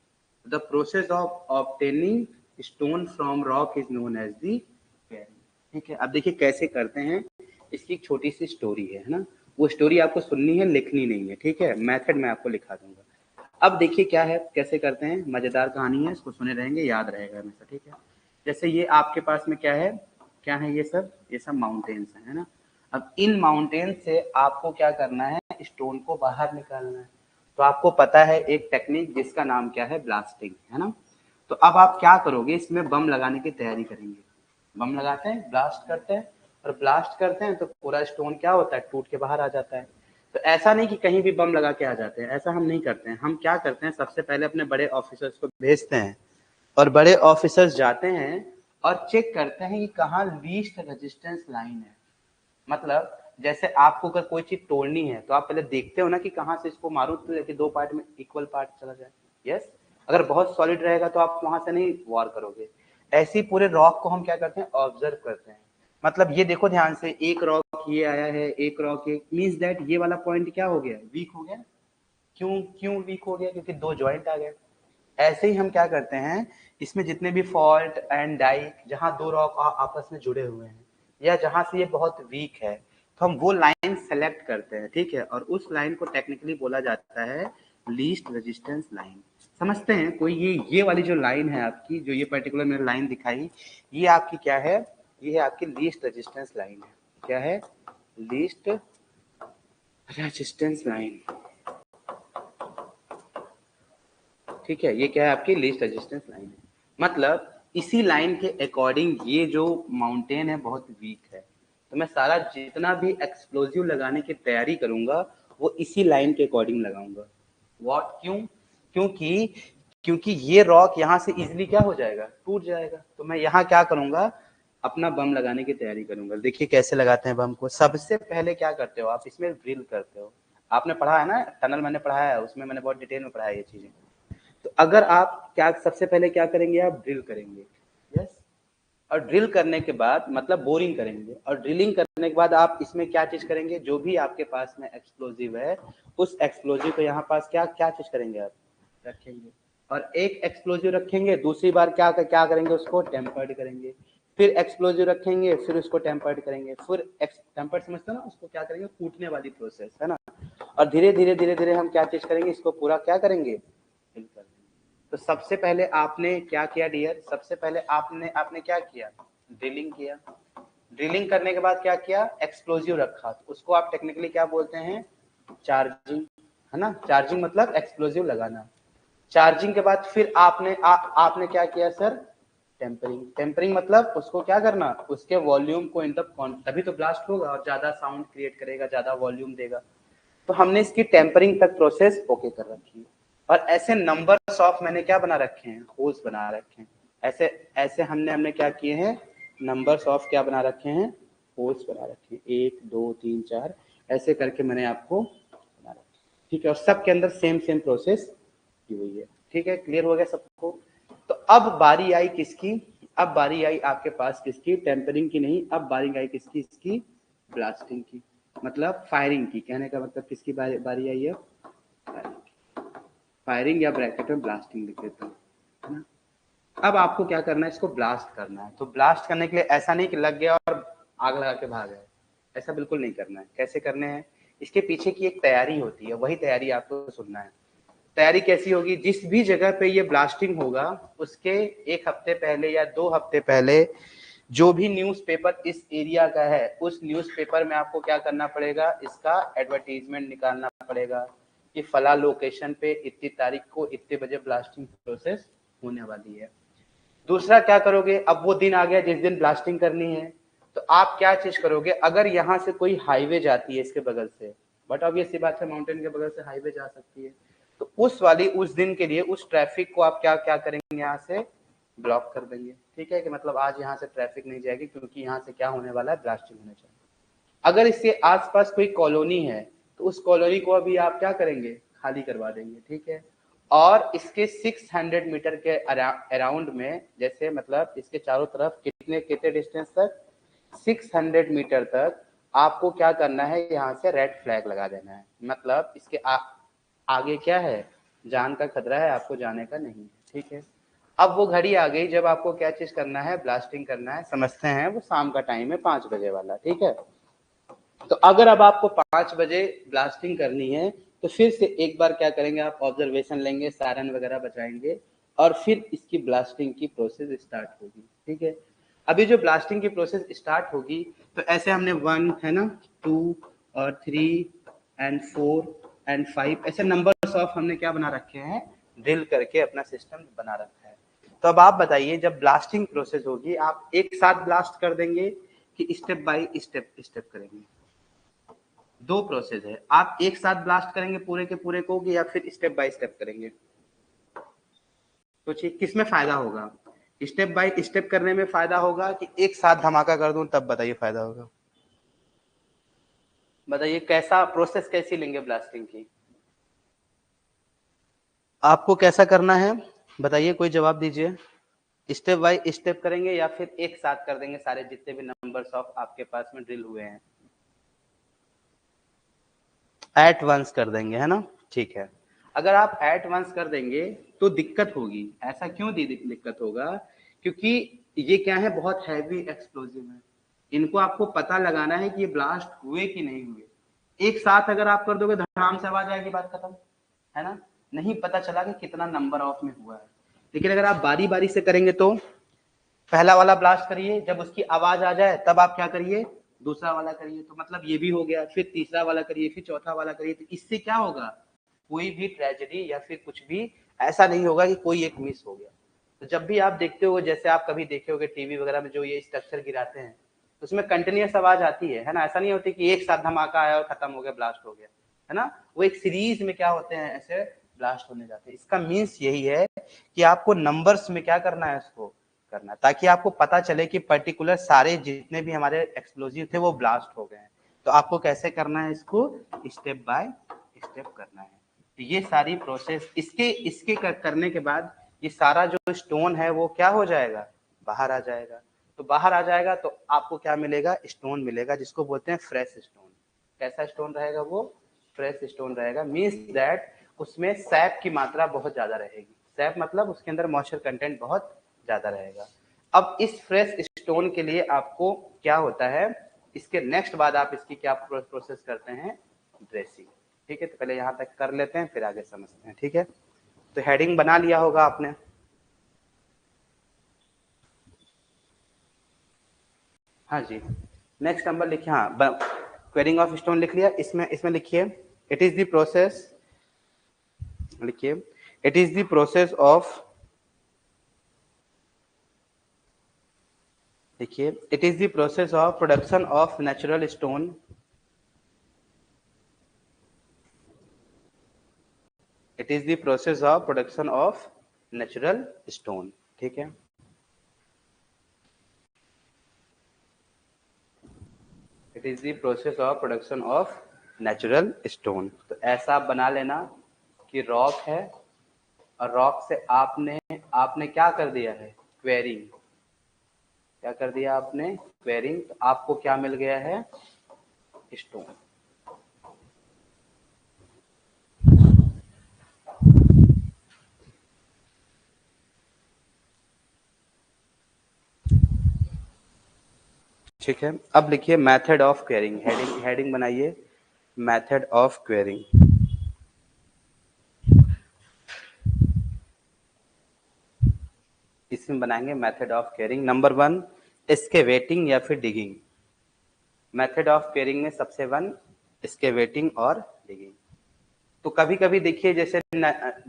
The process of obtaining stone from rock is known as the quarrying, ठीक है। अब देखिए कैसे करते हैं, इसकी एक छोटी सी स्टोरी है ना, वो स्टोरी आपको सुननी है, लिखनी नहीं है, ठीक है। मेथड मैं आपको लिखा दूंगा। अब देखिए क्या है, कैसे करते हैं, मजेदार कहानी है, इसको सुने रहेंगे, याद रहेगा हमेशा, ठीक है। जैसे ये आपके पास में क्या है, क्या है ये सब, ये सब माउंटेन्स है ना। अब इन माउंटेन से आपको क्या करना है, स्टोन को बाहर निकालना है। तो आपको पता है एक टेक्निक जिसका नाम क्या है, ब्लास्टिंग, है ना। तो अब आप क्या करोगे, इसमें बम लगाने की तैयारी करेंगे। बम लगाते हैं, ब्लास्ट करते हैं, और ब्लास्ट करते हैं तो पूरा स्टोन क्या होता है, टूट के बाहर आ जाता है। तो ऐसा नहीं कि कहीं भी बम लगा के आ जाते हैं, ऐसा हम नहीं करते हैं। हम क्या करते हैं, सबसे पहले अपने बड़े ऑफिसर्स को भेजते हैं, और बड़े ऑफिसर्स जाते हैं और चेक करते हैं कि कहाँ लीस्ट रेजिस्टेंस लाइन है। मतलब जैसे आपको अगर कोई चीज तोड़नी है तो आप पहले देखते हो ना कि कहाँ से इसको मारूं तो कि दो पार्ट में इक्वल पार्ट चला जाए। यस, अगर बहुत सॉलिड रहेगा तो आप वहां से नहीं वार करोगे। ऐसे ही पूरे रॉक को हम क्या करते हैं, ऑब्जर्व करते हैं। मतलब ये देखो ध्यान से, एक रॉक ये आया है, एक रॉक, एक मीन्स दैट ये वाला पॉइंट क्या हो गया, वीक हो गया। क्यों क्यों वीक हो गया, क्योंकि दो जॉइंट आ गए। ऐसे ही हम क्या करते हैं, इसमें जितने भी फॉल्ट एंड डाइक, जहां दो रॉक आपस में जुड़े हुए हैं या जहां से ये बहुत वीक है, तो हम वो लाइन सेलेक्ट करते हैं, ठीक है। और उस लाइन को टेक्निकली बोला जाता है लीस्ट रेजिस्टेंस लाइन। समझते हैं कोई, ये वाली जो लाइन है आपकी, जो ये पर्टिकुलर मैंने लाइन दिखाई, ये आपकी क्या है, ये है आपकी लीस्ट रेजिस्टेंस लाइन है। क्या है, लीस्ट रेजिस्टेंस लाइन, ठीक है। ये क्या है, आपकी लीस्ट रेजिस्टेंस लाइन है। मतलब इसी लाइन के अकॉर्डिंग ये जो माउंटेन है बहुत वीक है, तो मैं सारा जितना भी एक्सप्लोजिव लगाने की तैयारी करूंगा वो इसी लाइन के अकॉर्डिंग लगाऊंगा। व्हाट, क्यों, क्योंकि क्योंकि ये रॉक यहाँ से इजिली क्या हो जाएगा, टूट जाएगा। तो मैं यहाँ क्या करूंगा, अपना बम लगाने की तैयारी करूंगा। देखिए कैसे लगाते हैं बम को। सबसे पहले क्या करते हो आप, इसमें ड्रिल करते हो। आपने पढ़ा है ना, टनल मैंने पढ़ाया है, उसमें मैंने बहुत डिटेल में पढ़ाया ये चीजें। तो अगर आप क्या सबसे पहले क्या करेंगे, आप ड्रिल करेंगे। यस, और ड्रिल करने के बाद मतलब बोरिंग करेंगे, और ड्रिलिंग करने के बाद आप इसमें क्या चीज करेंगे, जो भी आपके पास में एक्सप्लोजिव है उस एक्सप्लोजिव को यहाँ पास क्या क्या चीज करेंगे, आप रखेंगे। और एक एक्सप्लोजिव रखेंगे, दूसरी बार क्या क्या करेंगे, उसको टेम्पर्ड करेंगे। फिर एक्सप्लोजिव रखेंगे, फिर उसको टेम्पर्ड करेंगे, फिर टेम्पर्ड समझते हो ना, उसको क्या करेंगे, कूटने वाली प्रोसेस है ना। और धीरे धीरे धीरे धीरे हम क्या चीज करेंगे, इसको पूरा क्या करेंगे, फिल कर देंगे। तो सबसे पहले आपने क्या किया डियर, सबसे पहले आपने आपने क्या किया, ड्रिलिंग किया। ड्रिलिंग करने के बाद क्या किया, एक्सप्लोजिव रखा, तो उसको आप टेक्निकली क्या बोलते हैं, चार्जिंग, है ना। चार्जिंग मतलब एक्सप्लोजिव लगाना। चार्जिंग के बाद फिर आपने आपने क्या किया सर, टेम्परिंग, टेम्परिंग मतलब उसको क्या करना, उसके वॉल्यूम को इन द, तभी तो ब्लास्ट होगा और ज्यादा साउंड क्रिएट करेगा, ज्यादा वॉल्यूम देगा। तो हमने इसकी टेम्परिंग तक प्रोसेस ओके कर रखी है। और ऐसे नंबर्स ऑफ मैंने क्या बना रखे हैं, होल्स बना रखे हैं। ऐसे ऐसे हमने क्या किए हैं, नंबर्स ऑफ क्या बना रखे हैं, होल्स बना रखे हैं, 1 2 3 4 ऐसे करके मैंने आपको बना रखा। ठीक है, और सबके अंदर सेम सेम प्रोसेस की हुई है। ठीक है, क्लियर हो गया सबको। तो अब बारी आई किसकी, अब बारी आई आपके पास किसकी, टेम्परिंग की नहीं, अब बारी आई किसकी, इसकी ब्लास्टिंग की, मतलब फायरिंग की। कहने का मतलब किसकी बारी आई है, फायरिंग या ब्रैकेट में ब्लास्टिंग लिख देता हूँ, है ना। अब आपको क्या करना है, इसको ब्लास्ट करना है। तो ब्लास्ट करने के लिए ऐसा नहीं कि लग गया और आग लगा के भाग गए, ऐसा बिल्कुल नहीं करना है। कैसे करने हैं, इसके पीछे की एक तैयारी होती है, वही तैयारी आपको सुनना है। तैयारी कैसी होगी, जिस भी जगह पे ये ब्लास्टिंग होगा उसके 1 हफ्ते पहले या 2 हफ्ते पहले जो भी न्यूज़पेपर इस एरिया का है, उस न्यूज़पेपर में आपको क्या करना पड़ेगा, इसका एडवर्टीजमेंट निकालना पड़ेगा कि फला लोकेशन पे इतनी तारीख को इतने बजे ब्लास्टिंग प्रोसेस होने वाली है। दूसरा क्या करोगे, अब वो दिन आ गया जिस दिन ब्लास्टिंग करनी है, तो आप क्या चीज करोगे, अगर यहाँ से कोई हाईवे जाती है इसके बगल से, बट ऑब्वियस सी बात है माउंटेन के बगल से हाईवे जा सकती है, तो उस दिन के लिए उस ट्रैफिक को आप क्या क्या करेंगे, यहाँ से ब्लॉक कर देंगे। ठीक है, कि मतलब आज यहाँ से ट्रैफिक नहीं जाएगी क्योंकि यहाँ से क्या होने वाला है, ब्लास्टिंग होने चाहिए। अगर इसके आसपास कोई कॉलोनी है तो उस कॉलोनी को अभी आप क्या करेंगे, खाली करवा देंगे। ठीक है, और इसके 600 मीटर के अराउंड में, जैसे मतलब इसके चारों तरफ कितने डिस्टेंस तक, 600 मीटर तक आपको क्या करना है, यहाँ से रेड फ्लैग लगा देना है। मतलब इसके आगे क्या है, जान का खतरा है, आपको जाने का नहीं है। ठीक है, अब वो घड़ी आ गई जब आपको क्या चीज करना है, ब्लास्टिंग करना है। समझते हैं, वो शाम का टाइम है, 5 बजे वाला। ठीक है, तो अगर अब आपको 5 बजे ब्लास्टिंग करनी है तो फिर से एक बार क्या करेंगे, आप ऑब्जर्वेशन लेंगे, सायरन वगैरह बजाएंगे और फिर इसकी ब्लास्टिंग की प्रोसेस स्टार्ट होगी। ठीक है, अभी जो ब्लास्टिंग की प्रोसेस स्टार्ट होगी तो ऐसे हमने 1 है ना, 2 और 3 एंड 4 एंड 5 ऐसे नंबर्स ऑफ हमने क्या बना रखे हैं, ड्रिल करके अपना सिस्टम बना रखा है। तो अब आप बताइए, जब ब्लास्टिंग प्रोसेस होगी आप एक साथ ब्लास्ट कर देंगे कि स्टेप बाय स्टेप स्टेप करेंगे। दो प्रोसेस है, आप एक साथ ब्लास्ट करेंगे पूरे के पूरे को या फिर स्टेप बाय स्टेप करेंगे, सोचिए किसमें फायदा होगा। स्टेप बाय स्टेप करने में फायदा होगा कि एक साथ धमाका कर दूं तब, बताइए फायदा होगा। बताइए कैसा प्रोसेस, कैसी लेंगे ब्लास्टिंग की, आपको कैसा करना है, बताइए, कोई जवाब दीजिए। स्टेप बाय स्टेप करेंगे या फिर एक साथ कर देंगे सारे जितने भी नंबर्स ऑफ आपके पास में ड्रिल हुए हैं, एट वंस कर देंगे, है ना। ठीक है, अगर आप एट वंस कर देंगे तो दिक्कत होगी। ऐसा क्यों दिक्कत होगा, क्योंकि ये क्या है, बहुत हैवी एक्सप्लोजिव है। इनको आपको पता लगाना है कि ये ब्लास्ट हुए कि नहीं हुए। एक साथ अगर आप कर दोगे धड़ाम से आवाज आएगी, बात खत्म, है ना, नहीं पता चला कि कितना नंबर ऑफ में हुआ है। लेकिन अगर आप बारी बारी से करेंगे तो पहला वाला ब्लास्ट करिए, जब उसकी आवाज आ जाए तब आप क्या करिए, दूसरा वाला करिए। तो मतलब ये भी हो गया, फिर तीसरा वाला करिए, फिर चौथा वाला करिए। तो इससे क्या होगा, कोई भी ट्रेजेडी या फिर कुछ भी ऐसा नहीं होगा कि कोई एक मिस हो गया। तो जब भी आप देखते हो, जैसे आप कभी देखे होगे टीवी वगैरह में जो ये स्ट्रक्चर गिराते हैं, तो उसमें कंटिन्यूअस आवाज आती है ना। ऐसा नहीं होती कि एक साथ धमाका आया और खत्म हो गया, ब्लास्ट हो गया, है ना। वो एक सीरीज में क्या होते हैं, ऐसे ब्लास्ट होने जाते हैं। इसका मीन्स यही है कि आपको नंबर्स में क्या करना है, उसको करना, ताकि आपको पता चले कि पर्टिकुलर सारे जितने भी हमारे एक्सप्लोजिव थे वो ब्लास्ट हो गए हैं। तो आपको कैसे करना है, इसको स्टेप बाय स्टेप करना है। तो ये सारी प्रोसेस इसके इसके करने के बाद ये सारा जो स्टोन है वो क्या हो जाएगा, बाहर आ जाएगा। तो बाहर आ जाएगा तो आपको क्या मिलेगा, स्टोन मिलेगा, जिसको बोलते हैं फ्रेश स्टोन। कैसा स्टोन रहेगा वो, फ्रेश स्टोन रहेगा। मीन्स दैट उसमें सैप की मात्रा बहुत ज्यादा रहेगी। सैप मतलब उसके अंदर मॉइस्चर कंटेंट बहुत ज्यादा रहेगा। अब इस फ्रेश स्टोन के लिए आपको क्या होता है, इसके नेक्स्ट बाद आप इसकी क्या प्रोसेस करते हैं, ड्रेसिंग। ठीक है, तो पहले यहाँ तक कर लेते हैं फिर आगे समझते हैं। ठीक है, तो हेडिंग बना लिया होगा आपने, हाँ जी। नेक्स्ट नंबर लिखिए, हाँ, क्वेरिंग ऑफ स्टोन लिख लिया। इसमें इसमें लिखिए, इट इज द प्रोसेस, लिखिए, it is the process of देखिए, it is the process of production of natural stone. It is the process of production of natural stone. ठीक है, it is the process of production of natural stone. तो ऐसा आप बना लेना कि rock है और रॉक से आपने आपने क्या कर दिया है, क्वेरिंग। क्या कर दिया आपने, क्वेरिंग। तो आपको क्या मिल गया है, स्टोन। ठीक है, अब लिखिए method of quarrying. Heading heading बनाइए, मेथड ऑफ क्वेरिंग। इसमें बनाएंगे method of quarrying. Number 1, excavating या फिर डिगिंग। मेथड ऑफ क्वेरिंग में सबसे 1 एक्सकेवेटिंग और डिगिंग। तो कभी कभी देखिए, जैसे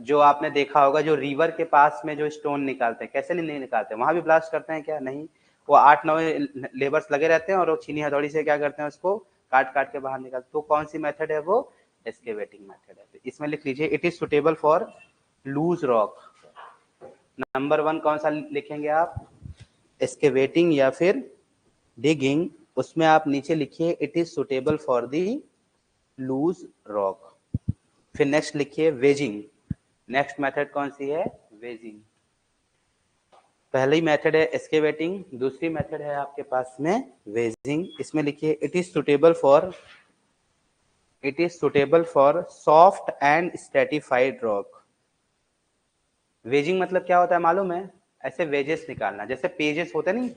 जो आपने देखा होगा, जो रिवर के पास में जो स्टोन निकालते हैं, कैसे नहीं निकालते, वहां भी ब्लास्ट करते हैं क्या? नहीं, वो 8-9 लेबर्स लगे रहते हैं और वो छीनी हथौड़ी से क्या करते हैं, उसको काट काट के बाहर निकालते। तो कौन सी मेथड है वो, एक्सकेवेटिंग मेथड है। तो इसमें लिख लीजिए, it is suitable for loose rock. Number 1 कौन सा लिखेंगे आप, एक्सकेवेटिंग या फिर डिगिंग। उसमें आप नीचे लिखिए, it is suitable for the loose rock. फिर नेक्स्ट लिखिए वेजिंग। नेक्स्ट मेथड कौन सी है, वेजिंग। पहली मेथड है एक्सकेवेटिंग, दूसरी मेथड है आपके पास में वेजिंग। इसमें लिखिए, it is suitable for soft and stratified rock. Waging मतलब क्या होता है मालूम है, ऐसे वेजेस निकालना, जैसे पेजेस होते नहीं,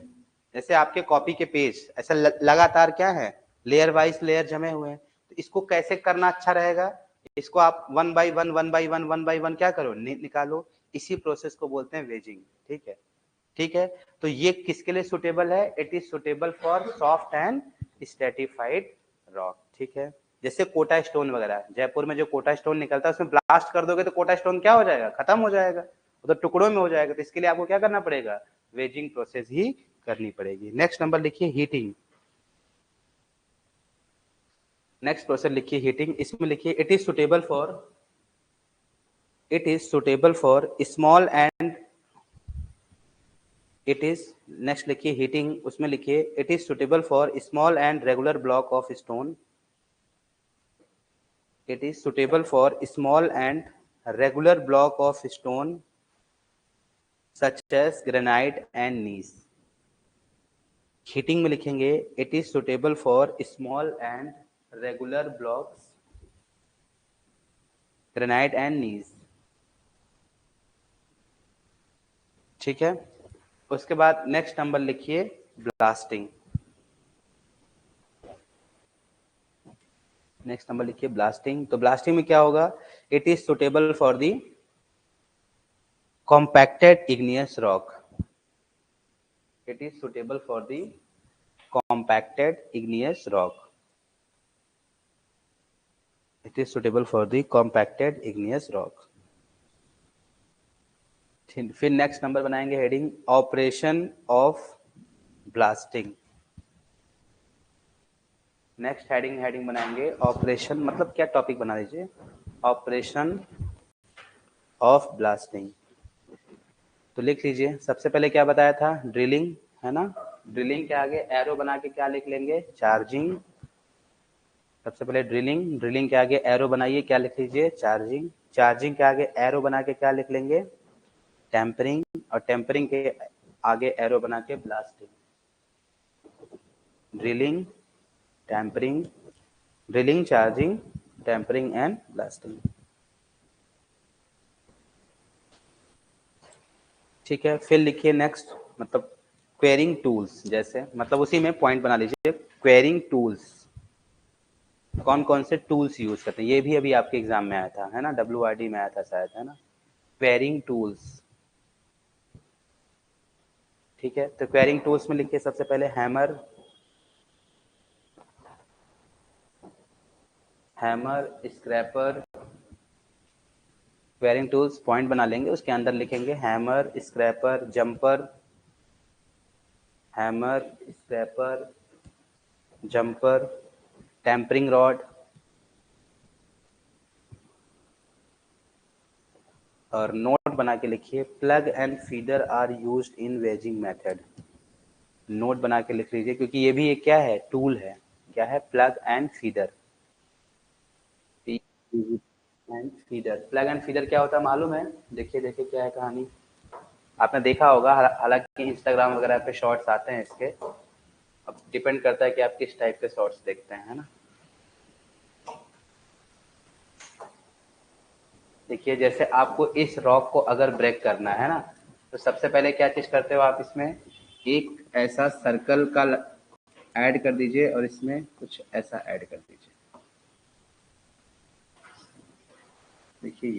जैसे आपके कॉपी के पेज ऐसा लगातार क्या है, लेयर वाइज लेयर जमे हुए हैं। तो इसको कैसे करना अच्छा रहेगा, इसको आप 1 बाई 1 1 बाई 1 1 बाई 1 क्या करो, निकालो। इसी प्रोसेस को बोलते हैं वेजिंग। ठीक है, ठीक है। तो ये किसके लिए सुटेबल है, it is suitable for soft and stratified rock. ठीक है, जैसे कोटा स्टोन वगैरह, जयपुर में जो कोटा स्टोन निकलता है, उसमें ब्लास्ट कर दोगे तो कोटा स्टोन क्या हो जाएगा, खत्म हो जाएगा, वो तो टुकड़ों में हो जाएगा। तो इसके लिए आपको क्या करना पड़ेगा, वेजिंग प्रोसेस ही करनी पड़ेगी। नेक्स्ट नंबर लिखिए हीटिंग। नेक्स्ट प्रोसेस लिखिए हीटिंग। इसमें लिखिए, it is suitable for small and it is next लिखिए हीटिंग, उसमें लिखिए, it is suitable for small and regular block of stone. It is suitable for small and regular block of stone such as granite and gneiss. Heating में लिखेंगे, it is suitable for small and regular blocks granite and gneiss. ठीक है, उसके बाद next number लिखिए blasting. Next number लिखिए blasting. तो blasting में क्या होगा, it is suitable for the compacted igneous rock. It is suitable for the compacted igneous rock. It is suitable for the compacted igneous rock. फिर next number बनाएंगे heading, operation of blasting. Next heading बनाएंगे operation, मतलब क्या topic बना दीजिए, operation of blasting. तो लिख लीजिए, सबसे पहले क्या बताया था, ड्रिलिंग, है ना। ड्रिलिंग के आगे एरो बना के क्या लिख लेंगे, चार्जिंग। सबसे पहले ड्रिलिंग, ड्रिलिंग के आगे एरो बनाइए, क्या लिख लीजिए, चार्जिंग। चार्जिंग के आगे एरो बना के क्या लिख लेंगे, टेम्परिंग। और टेम्परिंग के आगे एरो बना के blasting. Drilling, tampering, drilling, charging, tampering and blasting. ठीक है, फिर लिखिए नेक्स्ट, मतलब क्वेरिंग टूल्स, जैसे मतलब उसी में पॉइंट बना लीजिए, क्वेरिंग टूल्स। कौन कौन से टूल्स यूज करते हैं, ये भी अभी आपके एग्जाम में आया था, है ना, WRD में आया था शायद, है ना, क्वेरिंग टूल्स। ठीक है, तो क्वेरिंग टूल्स में लिखिए सबसे पहले hammer, hammer, scraper. Quarrying tools point बना लेंगे, उसके अंदर लिखेंगे hammer, scraper, jumper, hammer, scraper, jumper, tampering rod और नोट बना के लिखिए, plug and feeder are used in wedging method. Note बना के लिख लीजिए क्योंकि ये भी एक क्या है, टूल है। क्या है? Plug and feeder. And feeder, plug and feeder क्या होता है मालूम है? देखिए देखिए क्या है कहानी, आपने देखा होगा, हालांकि इंस्टाग्राम वगैरह पे शॉर्ट्स आते हैं इसके। अब डिपेंड करता है कि आप किस टाइप के शॉर्ट्स देखते हैं, है ना। देखिए जैसे आपको इस रॉक को अगर ब्रेक करना है ना, तो सबसे पहले क्या चीज करते हो आप, इसमें एक ऐसा सर्कल का ऐड कर दीजिए और इसमें कुछ ऐसा ऐड कर दीजिए। देखिए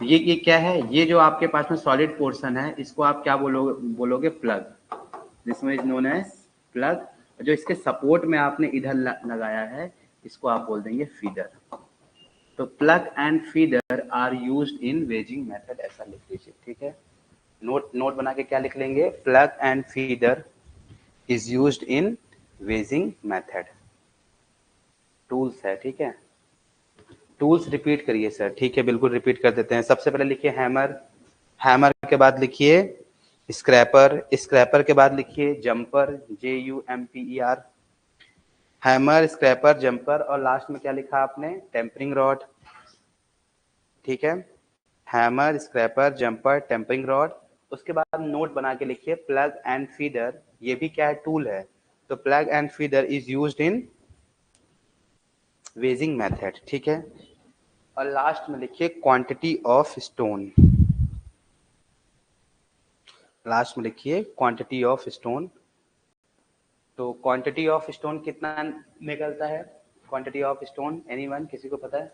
ये क्या है, ये जो आपके पास में सॉलिड पोर्शन है, इसको आप क्या बोलोगे plug. This is known as plug. जो इसके सपोर्ट में आपने इधर लगाया है, इसको आप बोल देंगे फीडर। तो plug and feeder are used in wedging method, ऐसा लिख लीजिए, ठीक है। नोट बना के क्या लिख लेंगे, plug and feeder is used in wedging method. Tools है, ठीक है। टूल्स रिपीट करिए सर, ठीक है, बिल्कुल रिपीट कर देते हैं। सबसे पहले लिखिए हैमर, हैमर के बाद लिखिए स्क्रैपर, स्क्रैपर के बाद लिखिए jumper, JUMPER। Hammer, scraper, jumper और लास्ट में क्या लिखा आपने, टेम्परिंग रॉड, ठीक है। Hammer, scraper, jumper, tampering rod. उसके बाद नोट बना के लिखिए प्लग एंड फीडर, ये भी क्या है, टूल है। तो plug and feeder is used in wedging method, ठीक है। और लास्ट में लिखिए क्वांटिटी ऑफ स्टोन, लास्ट में लिखिए क्वांटिटी ऑफ स्टोन। तो क्वांटिटी ऑफ स्टोन कितना निकलता है, क्वांटिटी ऑफ स्टोन एनीवन, किसी को पता है?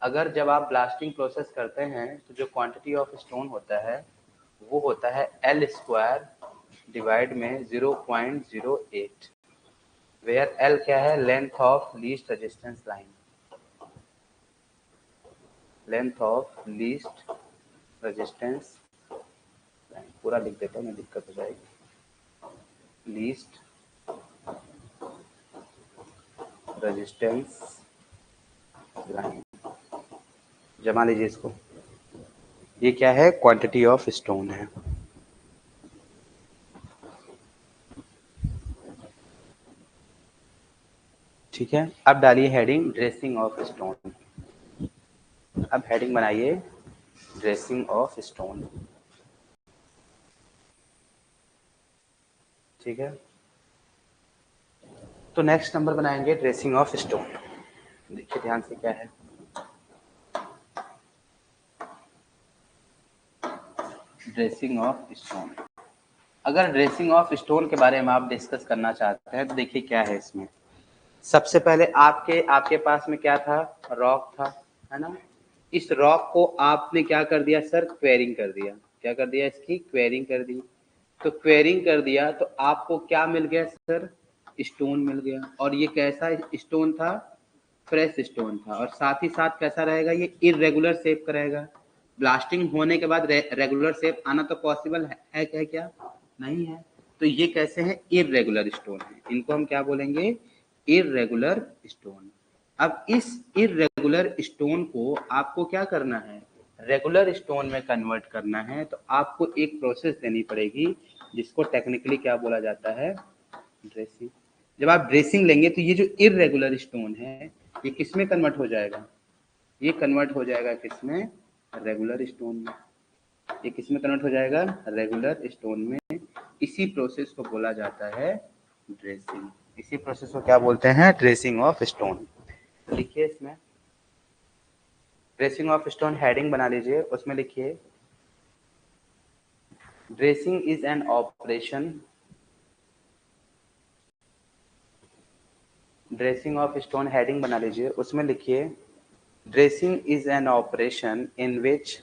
अगर जब आप ब्लास्टिंग प्रोसेस करते हैं तो जो क्वांटिटी ऑफ स्टोन होता है वो होता है L स्क्वायर डिवाइड में 0.08, वेयर L क्या है, length of least resistance line, length of least resistance line. पूरा लिख देता हूँ मैं, दिक्कत हो जाएगी। लीस्ट रेजिस्टेंस लाइन, जमा लीजिए इसको। ये क्या है, क्वांटिटी ऑफ स्टोन है। ठीक है, अब डालिए हेडिंग ड्रेसिंग ऑफ स्टोन। अब हेडिंग बनाइए ड्रेसिंग ऑफ स्टोन, ठीक है। तो नेक्स्ट नंबर बनाएंगे ड्रेसिंग ऑफ स्टोन। देखिए ध्यान से क्या है, ड्रेसिंग ऑफ स्टोन। अगर ड्रेसिंग ऑफ स्टोन के बारे में आप डिस्कस करना चाहते हैं तो देखिए क्या है इसमें। सबसे पहले आपके पास में क्या था, रॉक था, है ना। इस रॉक को आपने क्या कर दिया सर, क्वेरिंग कर दिया। क्या कर दिया, इसकी क्वेरिंग कर दी। तो क्वेरिंग कर दिया तो आपको क्या मिल गया सर, स्टोन मिल गया। और ये कैसा स्टोन था, फ्रेश स्टोन था। और साथ ही साथ कैसा रहेगा, ये इरेगुलर शेप का रहेगा। ब्लास्टिंग होने के बाद रेगुलर शेप आना तो पॉसिबल है क्या, नहीं है। तो ये कैसे हैं, इरेगुलर स्टोन है। इनको हम क्या बोलेंगे, इरेगुलर स्टोन। अब इस इरेगुलर स्टोन को आपको क्या करना है, रेगुलर स्टोन में कन्वर्ट करना है। तो आपको एक प्रोसेस देनी पड़ेगी जिसको टेक्निकली क्या बोला जाता है, ड्रेसिंग। जब आप ड्रेसिंग लेंगे तो ये जो इरेगुलर स्टोन है ये किस में कन्वर्ट हो जाएगा, ये कन्वर्ट हो जाएगा किसमें, रेगुलर स्टोन में। ये किस में कन्वर्ट हो जाएगा, रेगुलर स्टोन में। इसी प्रोसेस को बोला जाता है ड्रेसिंग। इसी प्रोसेस को क्या बोलते हैं, ड्रेसिंग ऑफ स्टोन। लिखिए इसमें ड्रेसिंग ऑफ स्टोन, हेडिंग बना लीजिए, उसमें लिखिए dressing is an operation, dressing of stone heading बना लीजिए, उसमें लिखिए dressing is an operation in which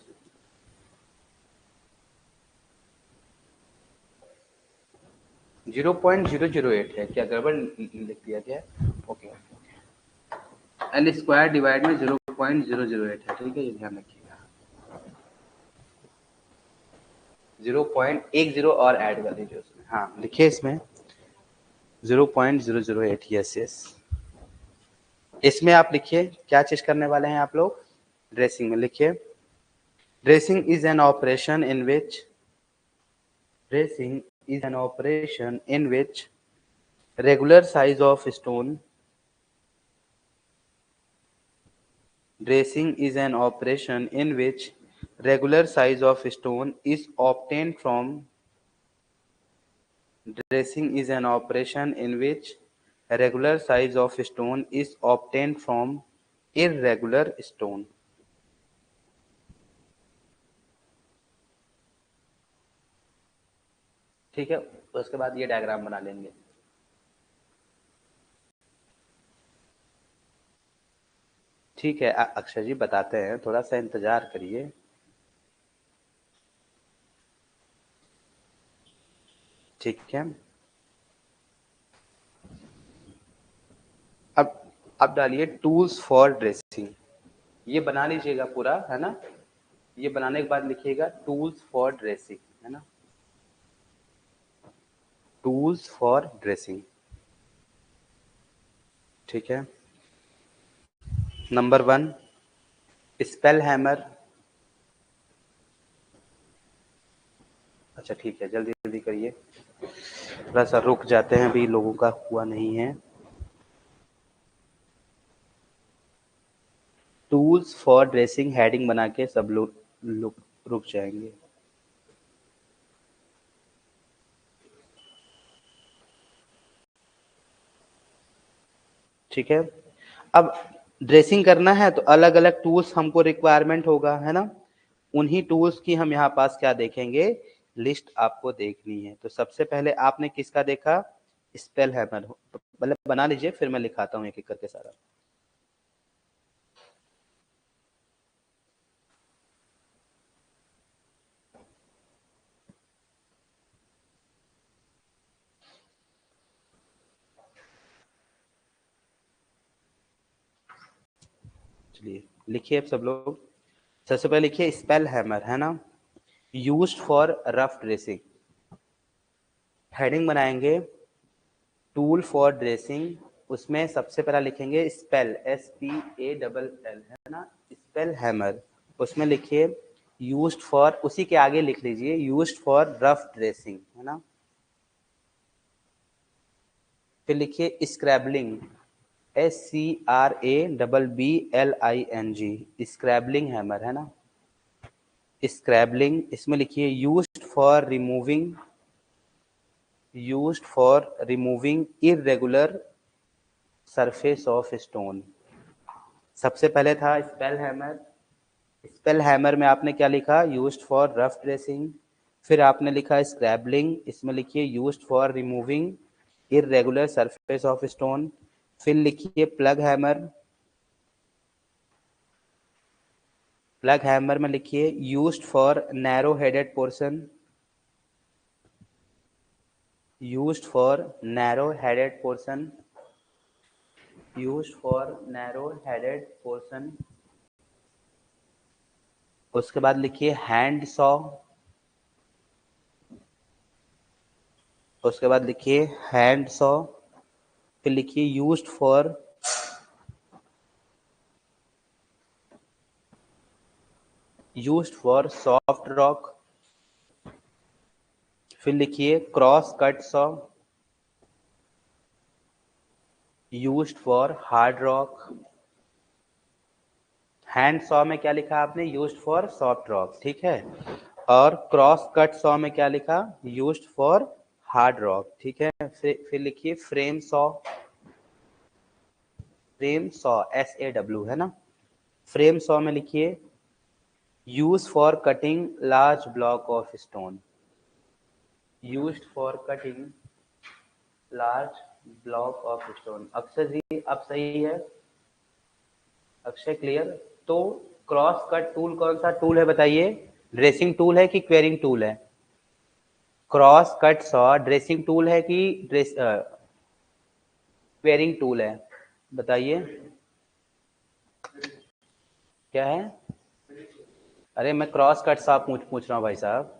0.008 है, क्या गड़बड़ लिख दिया गया, ओके। L स्क्वायर डिवाइड में 0.008 है, ठीक है, ये ध्यान रखिएगा। 0.10 और ऐड कर दीजिए उसमें। हाँ लिखिए इसमें 0.008। यस यस, इसमें आप लिखिए क्या चीज करने वाले हैं आप लोग। ड्रेसिंग में लिखिए dressing is an operation in which dressing is an operation in which regular size of stone dressing is an operation in which regular size of stone is obtained from dressing is an operation in which regular size of stone is obtained from irregular stone। ठीक है, उसके बाद ये diagram बना लेंगे। ठीक है अक्षय जी बताते हैं, थोड़ा सा इंतजार करिए। ठीक है, अब डालिए टूल्स फॉर ड्रेसिंग। ये बना लीजिएगा पूरा, है ना। ये बनाने के बाद लिखिएगा टूल्स फॉर ड्रेसिंग, है ना। टूल्स फॉर ड्रेसिंग, ठीक है। Number 1 spell hammer. अच्छा ठीक है, जल्दी जल्दी करिए, थोड़ा सा रुक जाते हैं, अभी लोगों का हुआ नहीं है। टूल्स फॉर ड्रेसिंग हेडिंग बना के सब लोग रुक जाएंगे। ठीक है, अब ड्रेसिंग करना है तो अलग अलग टूल्स हमको रिक्वायरमेंट होगा, है ना। उन्हीं टूल्स की हम यहाँ पास क्या देखेंगे, लिस्ट आपको देखनी है। तो सबसे पहले आपने किसका देखा, स्पेल हैमर। मतलब बना लीजिए, फिर मैं लिखाता हूँ एक एक करके सारा। चलिए लिखिए अब सब लोग। सबसे पहले लिखिए स्पेल हैमर, है ना, used for rough dressing. Heading बनाएंगे टूल फॉर ड्रेसिंग, उसमें सबसे पहला लिखेंगे स्पेल, SPELL, है ना, स्पेल हैमर। उसमें लिखिए यूज्ड फॉर, उसी के आगे लिख लीजिए यूज्ड फॉर रफ ड्रेसिंग, है ना। फिर लिखिए स्क्रैबलिंग, SCRABBLING, स्क्रैबलिंग हैमर, है ना। स्क्रैबलिंग, इसमें लिखिए used for removing irregular surface of stone. सबसे पहले था स्पेल हैमर। स्पेल हैमर में आपने क्या लिखा, यूज्ड फॉर रफ ड्रेसिंग। फिर आपने लिखा स्क्रैबलिंग, इसमें लिखिए used for removing irregular surface of stone. फिर लिखिए प्लग हैमर। प्लग हैमर में लिखिए used for narrow headed portion, used for narrow headed portion, used for narrow headed portion. उसके बाद लिखिए हैंड सॉ। उसके बाद लिखिए हैंड सॉ। फिर लिखिए यूज्ड फॉर सॉफ्ट रॉक। फिर लिखिए cross cut saw, used for hard rock. Hand saw में क्या लिखा आपने, यूज्ड फॉर सॉफ्ट रॉक, ठीक है। और क्रॉस कट सॉ में क्या लिखा, यूज्ड फॉर हार्ड रॉक, ठीक है। फिर लिखिए frame saw, frame saw SAW, है ना। फ्रेम सॉ में लिखिए use for cutting large block of stone, used for cutting large block of stone. Akshay ji अब सही है, अक्षय क्लियर। तो क्रॉस कट टूल कौन सा टूल है बताइए, ड्रेसिंग टूल है कि क्वेरिंग टूल है। Cross cut saw dressing tool है कि क्वेरिंग टूल है, बताइए क्या है। अरे मैं क्रॉस कट सॉ पूछ रहा हूँ भाई साहब।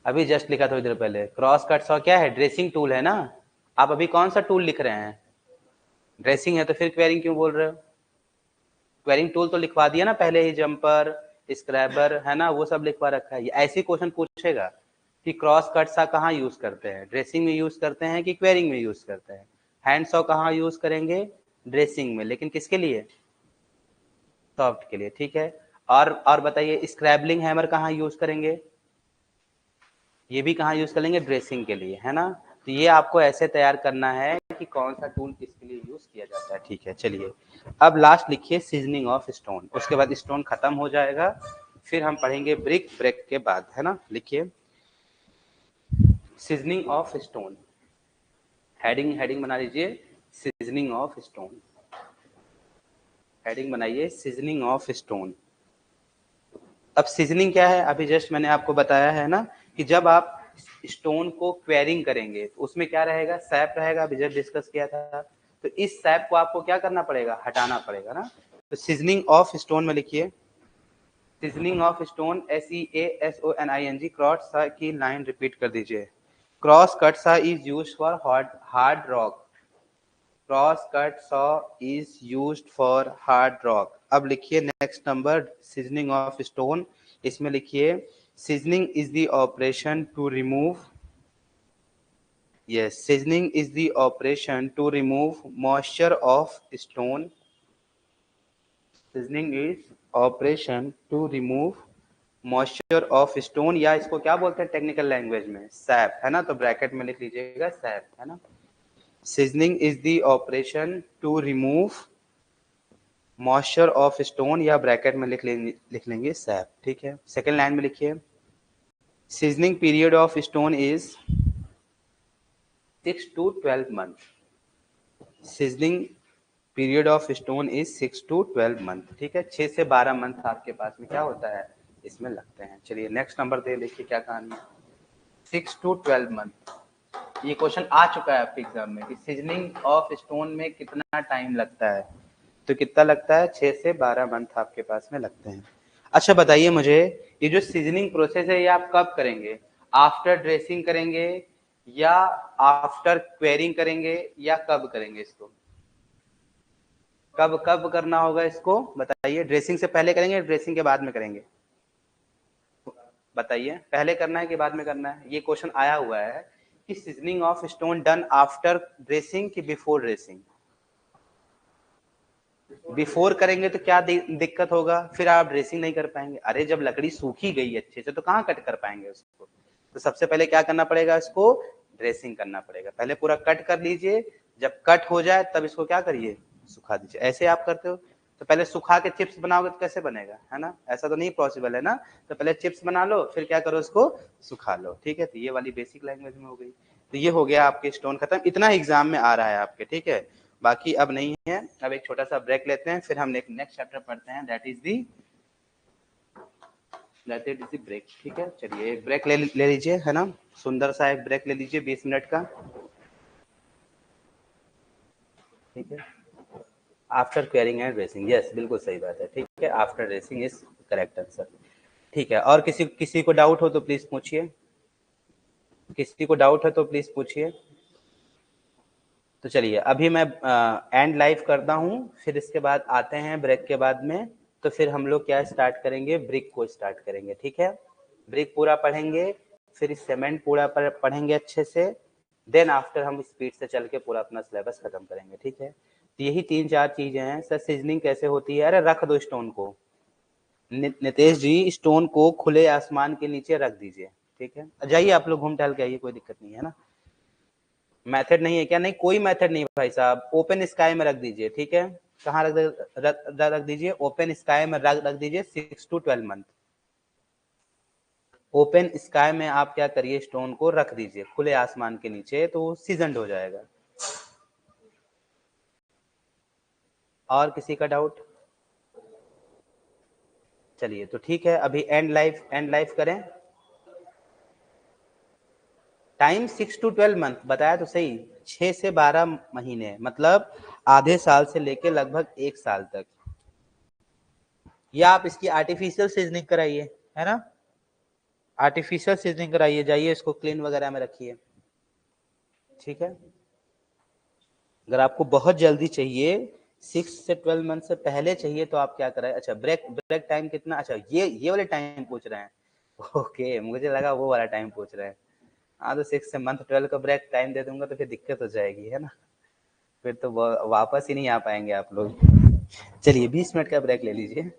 अभी जस्ट लिखा थोड़ी देर पहले। क्रॉस कट सॉ क्या है? ड्रेसिंग टूल है ना। आप अभी कौन सा टूल लिख रहे हैं? ड्रेसिंग है तो फिर क्वेरिंग क्यों बोल रहे हो? क्वेरिंग टूल तो लिखवा दिया ना पहले ही, जंपर, स्क्रैबर है ना, वो सब लिखवा रखा है। ये ऐसी क्वेश्चन पूछेगा कि क्रॉस कट सा कहाँ यूज करते हैं? ड्रेसिंग में यूज करते हैं कि क्वेरिंग में यूज करते हैं? हैंड सॉ कहाँ यूज करेंगे? ड्रेसिंग में, लेकिन किसके लिए? सॉफ्ट के लिए, ठीक है। और बताइए स्क्रैबलिंग हैमर कहाँ यूज करेंगे? ये भी कहाँ यूज करेंगे? ड्रेसिंग के लिए, है ना। तो ये आपको ऐसे तैयार करना है कि कौन सा टूल किसके लिए यूज किया जाता है, ठीक है। चलिए अब लास्ट लिखिए सीजनिंग ऑफ स्टोन, उसके बाद स्टोन खत्म हो जाएगा, फिर हम पढ़ेंगे ब्रिक, ब्रेक के बाद, है ना। लिखिए seasoning of stone, heading heading बना लीजिए सीजनिंग ऑफ स्टोन, हेडिंग बनाइए सीजनिंग ऑफ स्टोन। अब सीजनिंग क्या है? अभी जस्ट मैंने आपको बताया है ना कि जब आप स्टोन को क्वेरिंग करेंगे तो उसमें क्या रहेगा? सैप रहेगा, अभी जस्ट डिस्कस किया था। तो इस सैप को आपको क्या करना पड़ेगा? हटाना पड़ेगा ना। तो सीजनिंग ऑफ स्टोन में लिखिए seasoning of stone, SEASONING, cross saw की लाइन रिपीट कर दीजिए। Cross cut saw is used for hard rock, cross cut saw is used for hard rock. अब लिखिए next number seasoning of stone, इसमें लिखिए seasoning is the operation to remove, yes, seasoning is the operation to remove moisture of stone, seasoning is operation to remove moisture of stone, या इसको क्या बोलते हैं technical language में? SAP, है ना। तो ब्रैकेट में लिख लीजिएगा सैप, है ना। Seasoning is the operation to remove moisture of stone, या ब्रैकेट में लिख लेंगे सैप, ठीक है। सेकेंड लाइन में लिखिए seasoning period of stone is 6 to 12 month, seasoning period of stone is 6 to 12 month, ठीक है। 6 से 12 मंथ आपके पास में क्या होता है? इसमें लगते हैं। चलिए नेक्स्ट नंबर दे देखिए क्या कहानी है। 6 to 12 मंथ, ये क्वेश्चन आ चुका है आपके एग्जाम में कि सीजनिंग ऑफ स्टोन में कितना टाइम लगता है। तो कितना लगता है? 6 से 12 मंथ आपके पास में लगते हैं। अच्छा बताइए मुझे, ये जो सीजनिंग प्रोसेस है ये आप कब करेंगे? आफ्टर ड्रेसिंग करेंगे या आफ्टर क्वेरिंग करेंगे, या कब करेंगे इसको? कब कब करना होगा इसको बताइए? ड्रेसिंग से पहले करेंगे, ड्रेसिंग के बाद में करेंगे? बताइए पहले करना है कि बाद में करना है? ये क्वेश्चन आया हुआ है कि seasoning of stone done after dressing कि बिफोर ड्रेसिंग। बिफोर करेंगे तो क्या दिक्कत होगा? फिर आप ड्रेसिंग नहीं कर पाएंगे। अरे जब लकड़ी सूखी गई अच्छे से तो कहाँ कट कर पाएंगे उसको? तो सबसे पहले क्या करना पड़ेगा? इसको ड्रेसिंग करना पड़ेगा। पहले पूरा कट कर लीजिए, जब कट हो जाए तब इसको क्या करिए? सुखा दीजिए। ऐसे आप करते हो तो पहले सुखा के चिप्स बनाओगे तो कैसे बनेगा, है ना। ऐसा तो नहीं पॉसिबल है ना। तो पहले चिप्स बना लो, फिर क्या करो? उसको सुखा लो, ठीक है। तो ये वाली बेसिक लैंग्वेज में हो गई। तो ये हो गया आपके स्टोन खत्म। इतना एग्जाम में आ रहा है आपके, ठीक है। बाकी अब नहीं है। अब एक छोटा सा ब्रेक लेते हैं, फिर हम नेक्स्ट चैप्टर पढ़ते हैं, दैट इज दी ब्रेक, ठीक है। चलिए एक ब्रेक ले लीजिए, है ना। सुंदर सा एक ब्रेक ले लीजिए 20 मिनट का, ठीक है। After quarrying and dressing, yes बिल्कुल सही बात है, ठीक है। After dressing is correct answer, ठीक है। और किसी को डाउट हो तो प्लीज पूछिए, किसी को डाउट है तो प्लीज पूछिए। तो चलिए अभी मैं एंड लाइव करता हूँ, फिर इसके बाद आते हैं ब्रेक के बाद में। तो फिर हम लोग क्या स्टार्ट करेंगे? ब्रिक को स्टार्ट करेंगे, ठीक है। ब्रिक पूरा पढ़ेंगे, फिर सीमेंट पूरा पढ़ेंगे अच्छे से, देन आफ्टर हम स्पीड से चल के पूरा अपना सिलेबस खत्म करेंगे, ठीक है। तो यही 3-4 चीजें हैं। सर सीजनिंग कैसे होती है? अरे रख दो स्टोन को, नितेश जी स्टोन को खुले आसमान के नीचे रख दीजिए, ठीक है। जाइए आप लोग घूम टहल के आइए, कोई दिक्कत नहीं है ना। मेथड नहीं है क्या? नहीं कोई मेथड नहीं भाई साहब, ओपन स्काई में रख दीजिए, ठीक है। कहाँ रख दीजिए? ओपन स्काई में रख दीजिए 6 to 12 मंथ। ओपन स्काई में आप क्या करिए? स्टोन को रख दीजिए खुले आसमान के नीचे, तो सीजनड हो जाएगा। और किसी का डाउट? चलिए तो ठीक है, अभी एंड लाइफ करें। टाइम 6 to 12 मंथ बताया तो सही, 6 से 12 महीने, मतलब आधे साल से लेके लगभग 1 साल तक। या आप इसकी आर्टिफिशियल सीजनिंग कराइए, है ना। आर्टिफिशियल सीजनिंग कराइए, जाइए इसको क्लीन वगैरह में रखिए, ठीक है। अगर आपको बहुत जल्दी चाहिए, 6 से 12 मंथ से पहले चाहिए तो आप क्या कराए। अच्छा ब्रेक ब्रेक टाइम कितना, अच्छा ये वाले टाइम पूछ रहे हैं, ओके मुझे लगा वो वाला टाइम पूछ रहे हैं। हाँ तो 6 से मंथ 12 का ब्रेक टाइम दे दूंगा तो फिर दिक्कत हो जाएगी, है ना, फिर तो वापस ही नहीं आ पाएंगे आप लोग। चलिए 20 मिनट का ब्रेक ले लीजिए।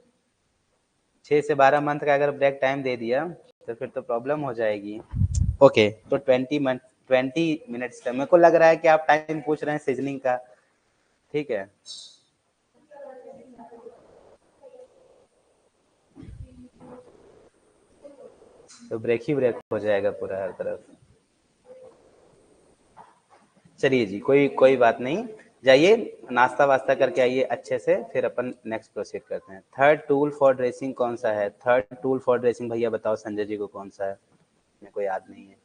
6 से 12 मंथ का अगर ब्रेक टाइम दे दिया तो फिर तो प्रॉब्लम हो जाएगी। ओके तो 20 मिनट्स का, मेरे को लग रहा है कि आप टाइम पूछ रहे हैं सीजनिंग का, ठीक है। तो ब्रेक ही ब्रेक हो जाएगा पूरा हर तरफ। चलिए जी, कोई कोई बात नहीं, जाइए नाश्ता वास्ता करके आइए अच्छे से, फिर अपन नेक्स्ट प्रोसीड करते हैं। थर्ड टूल फॉर ड्रेसिंग कौन सा है, थर्ड टूल फॉर ड्रेसिंग भैया बताओ संजय जी को कौन सा है, मेरे को याद नहीं है।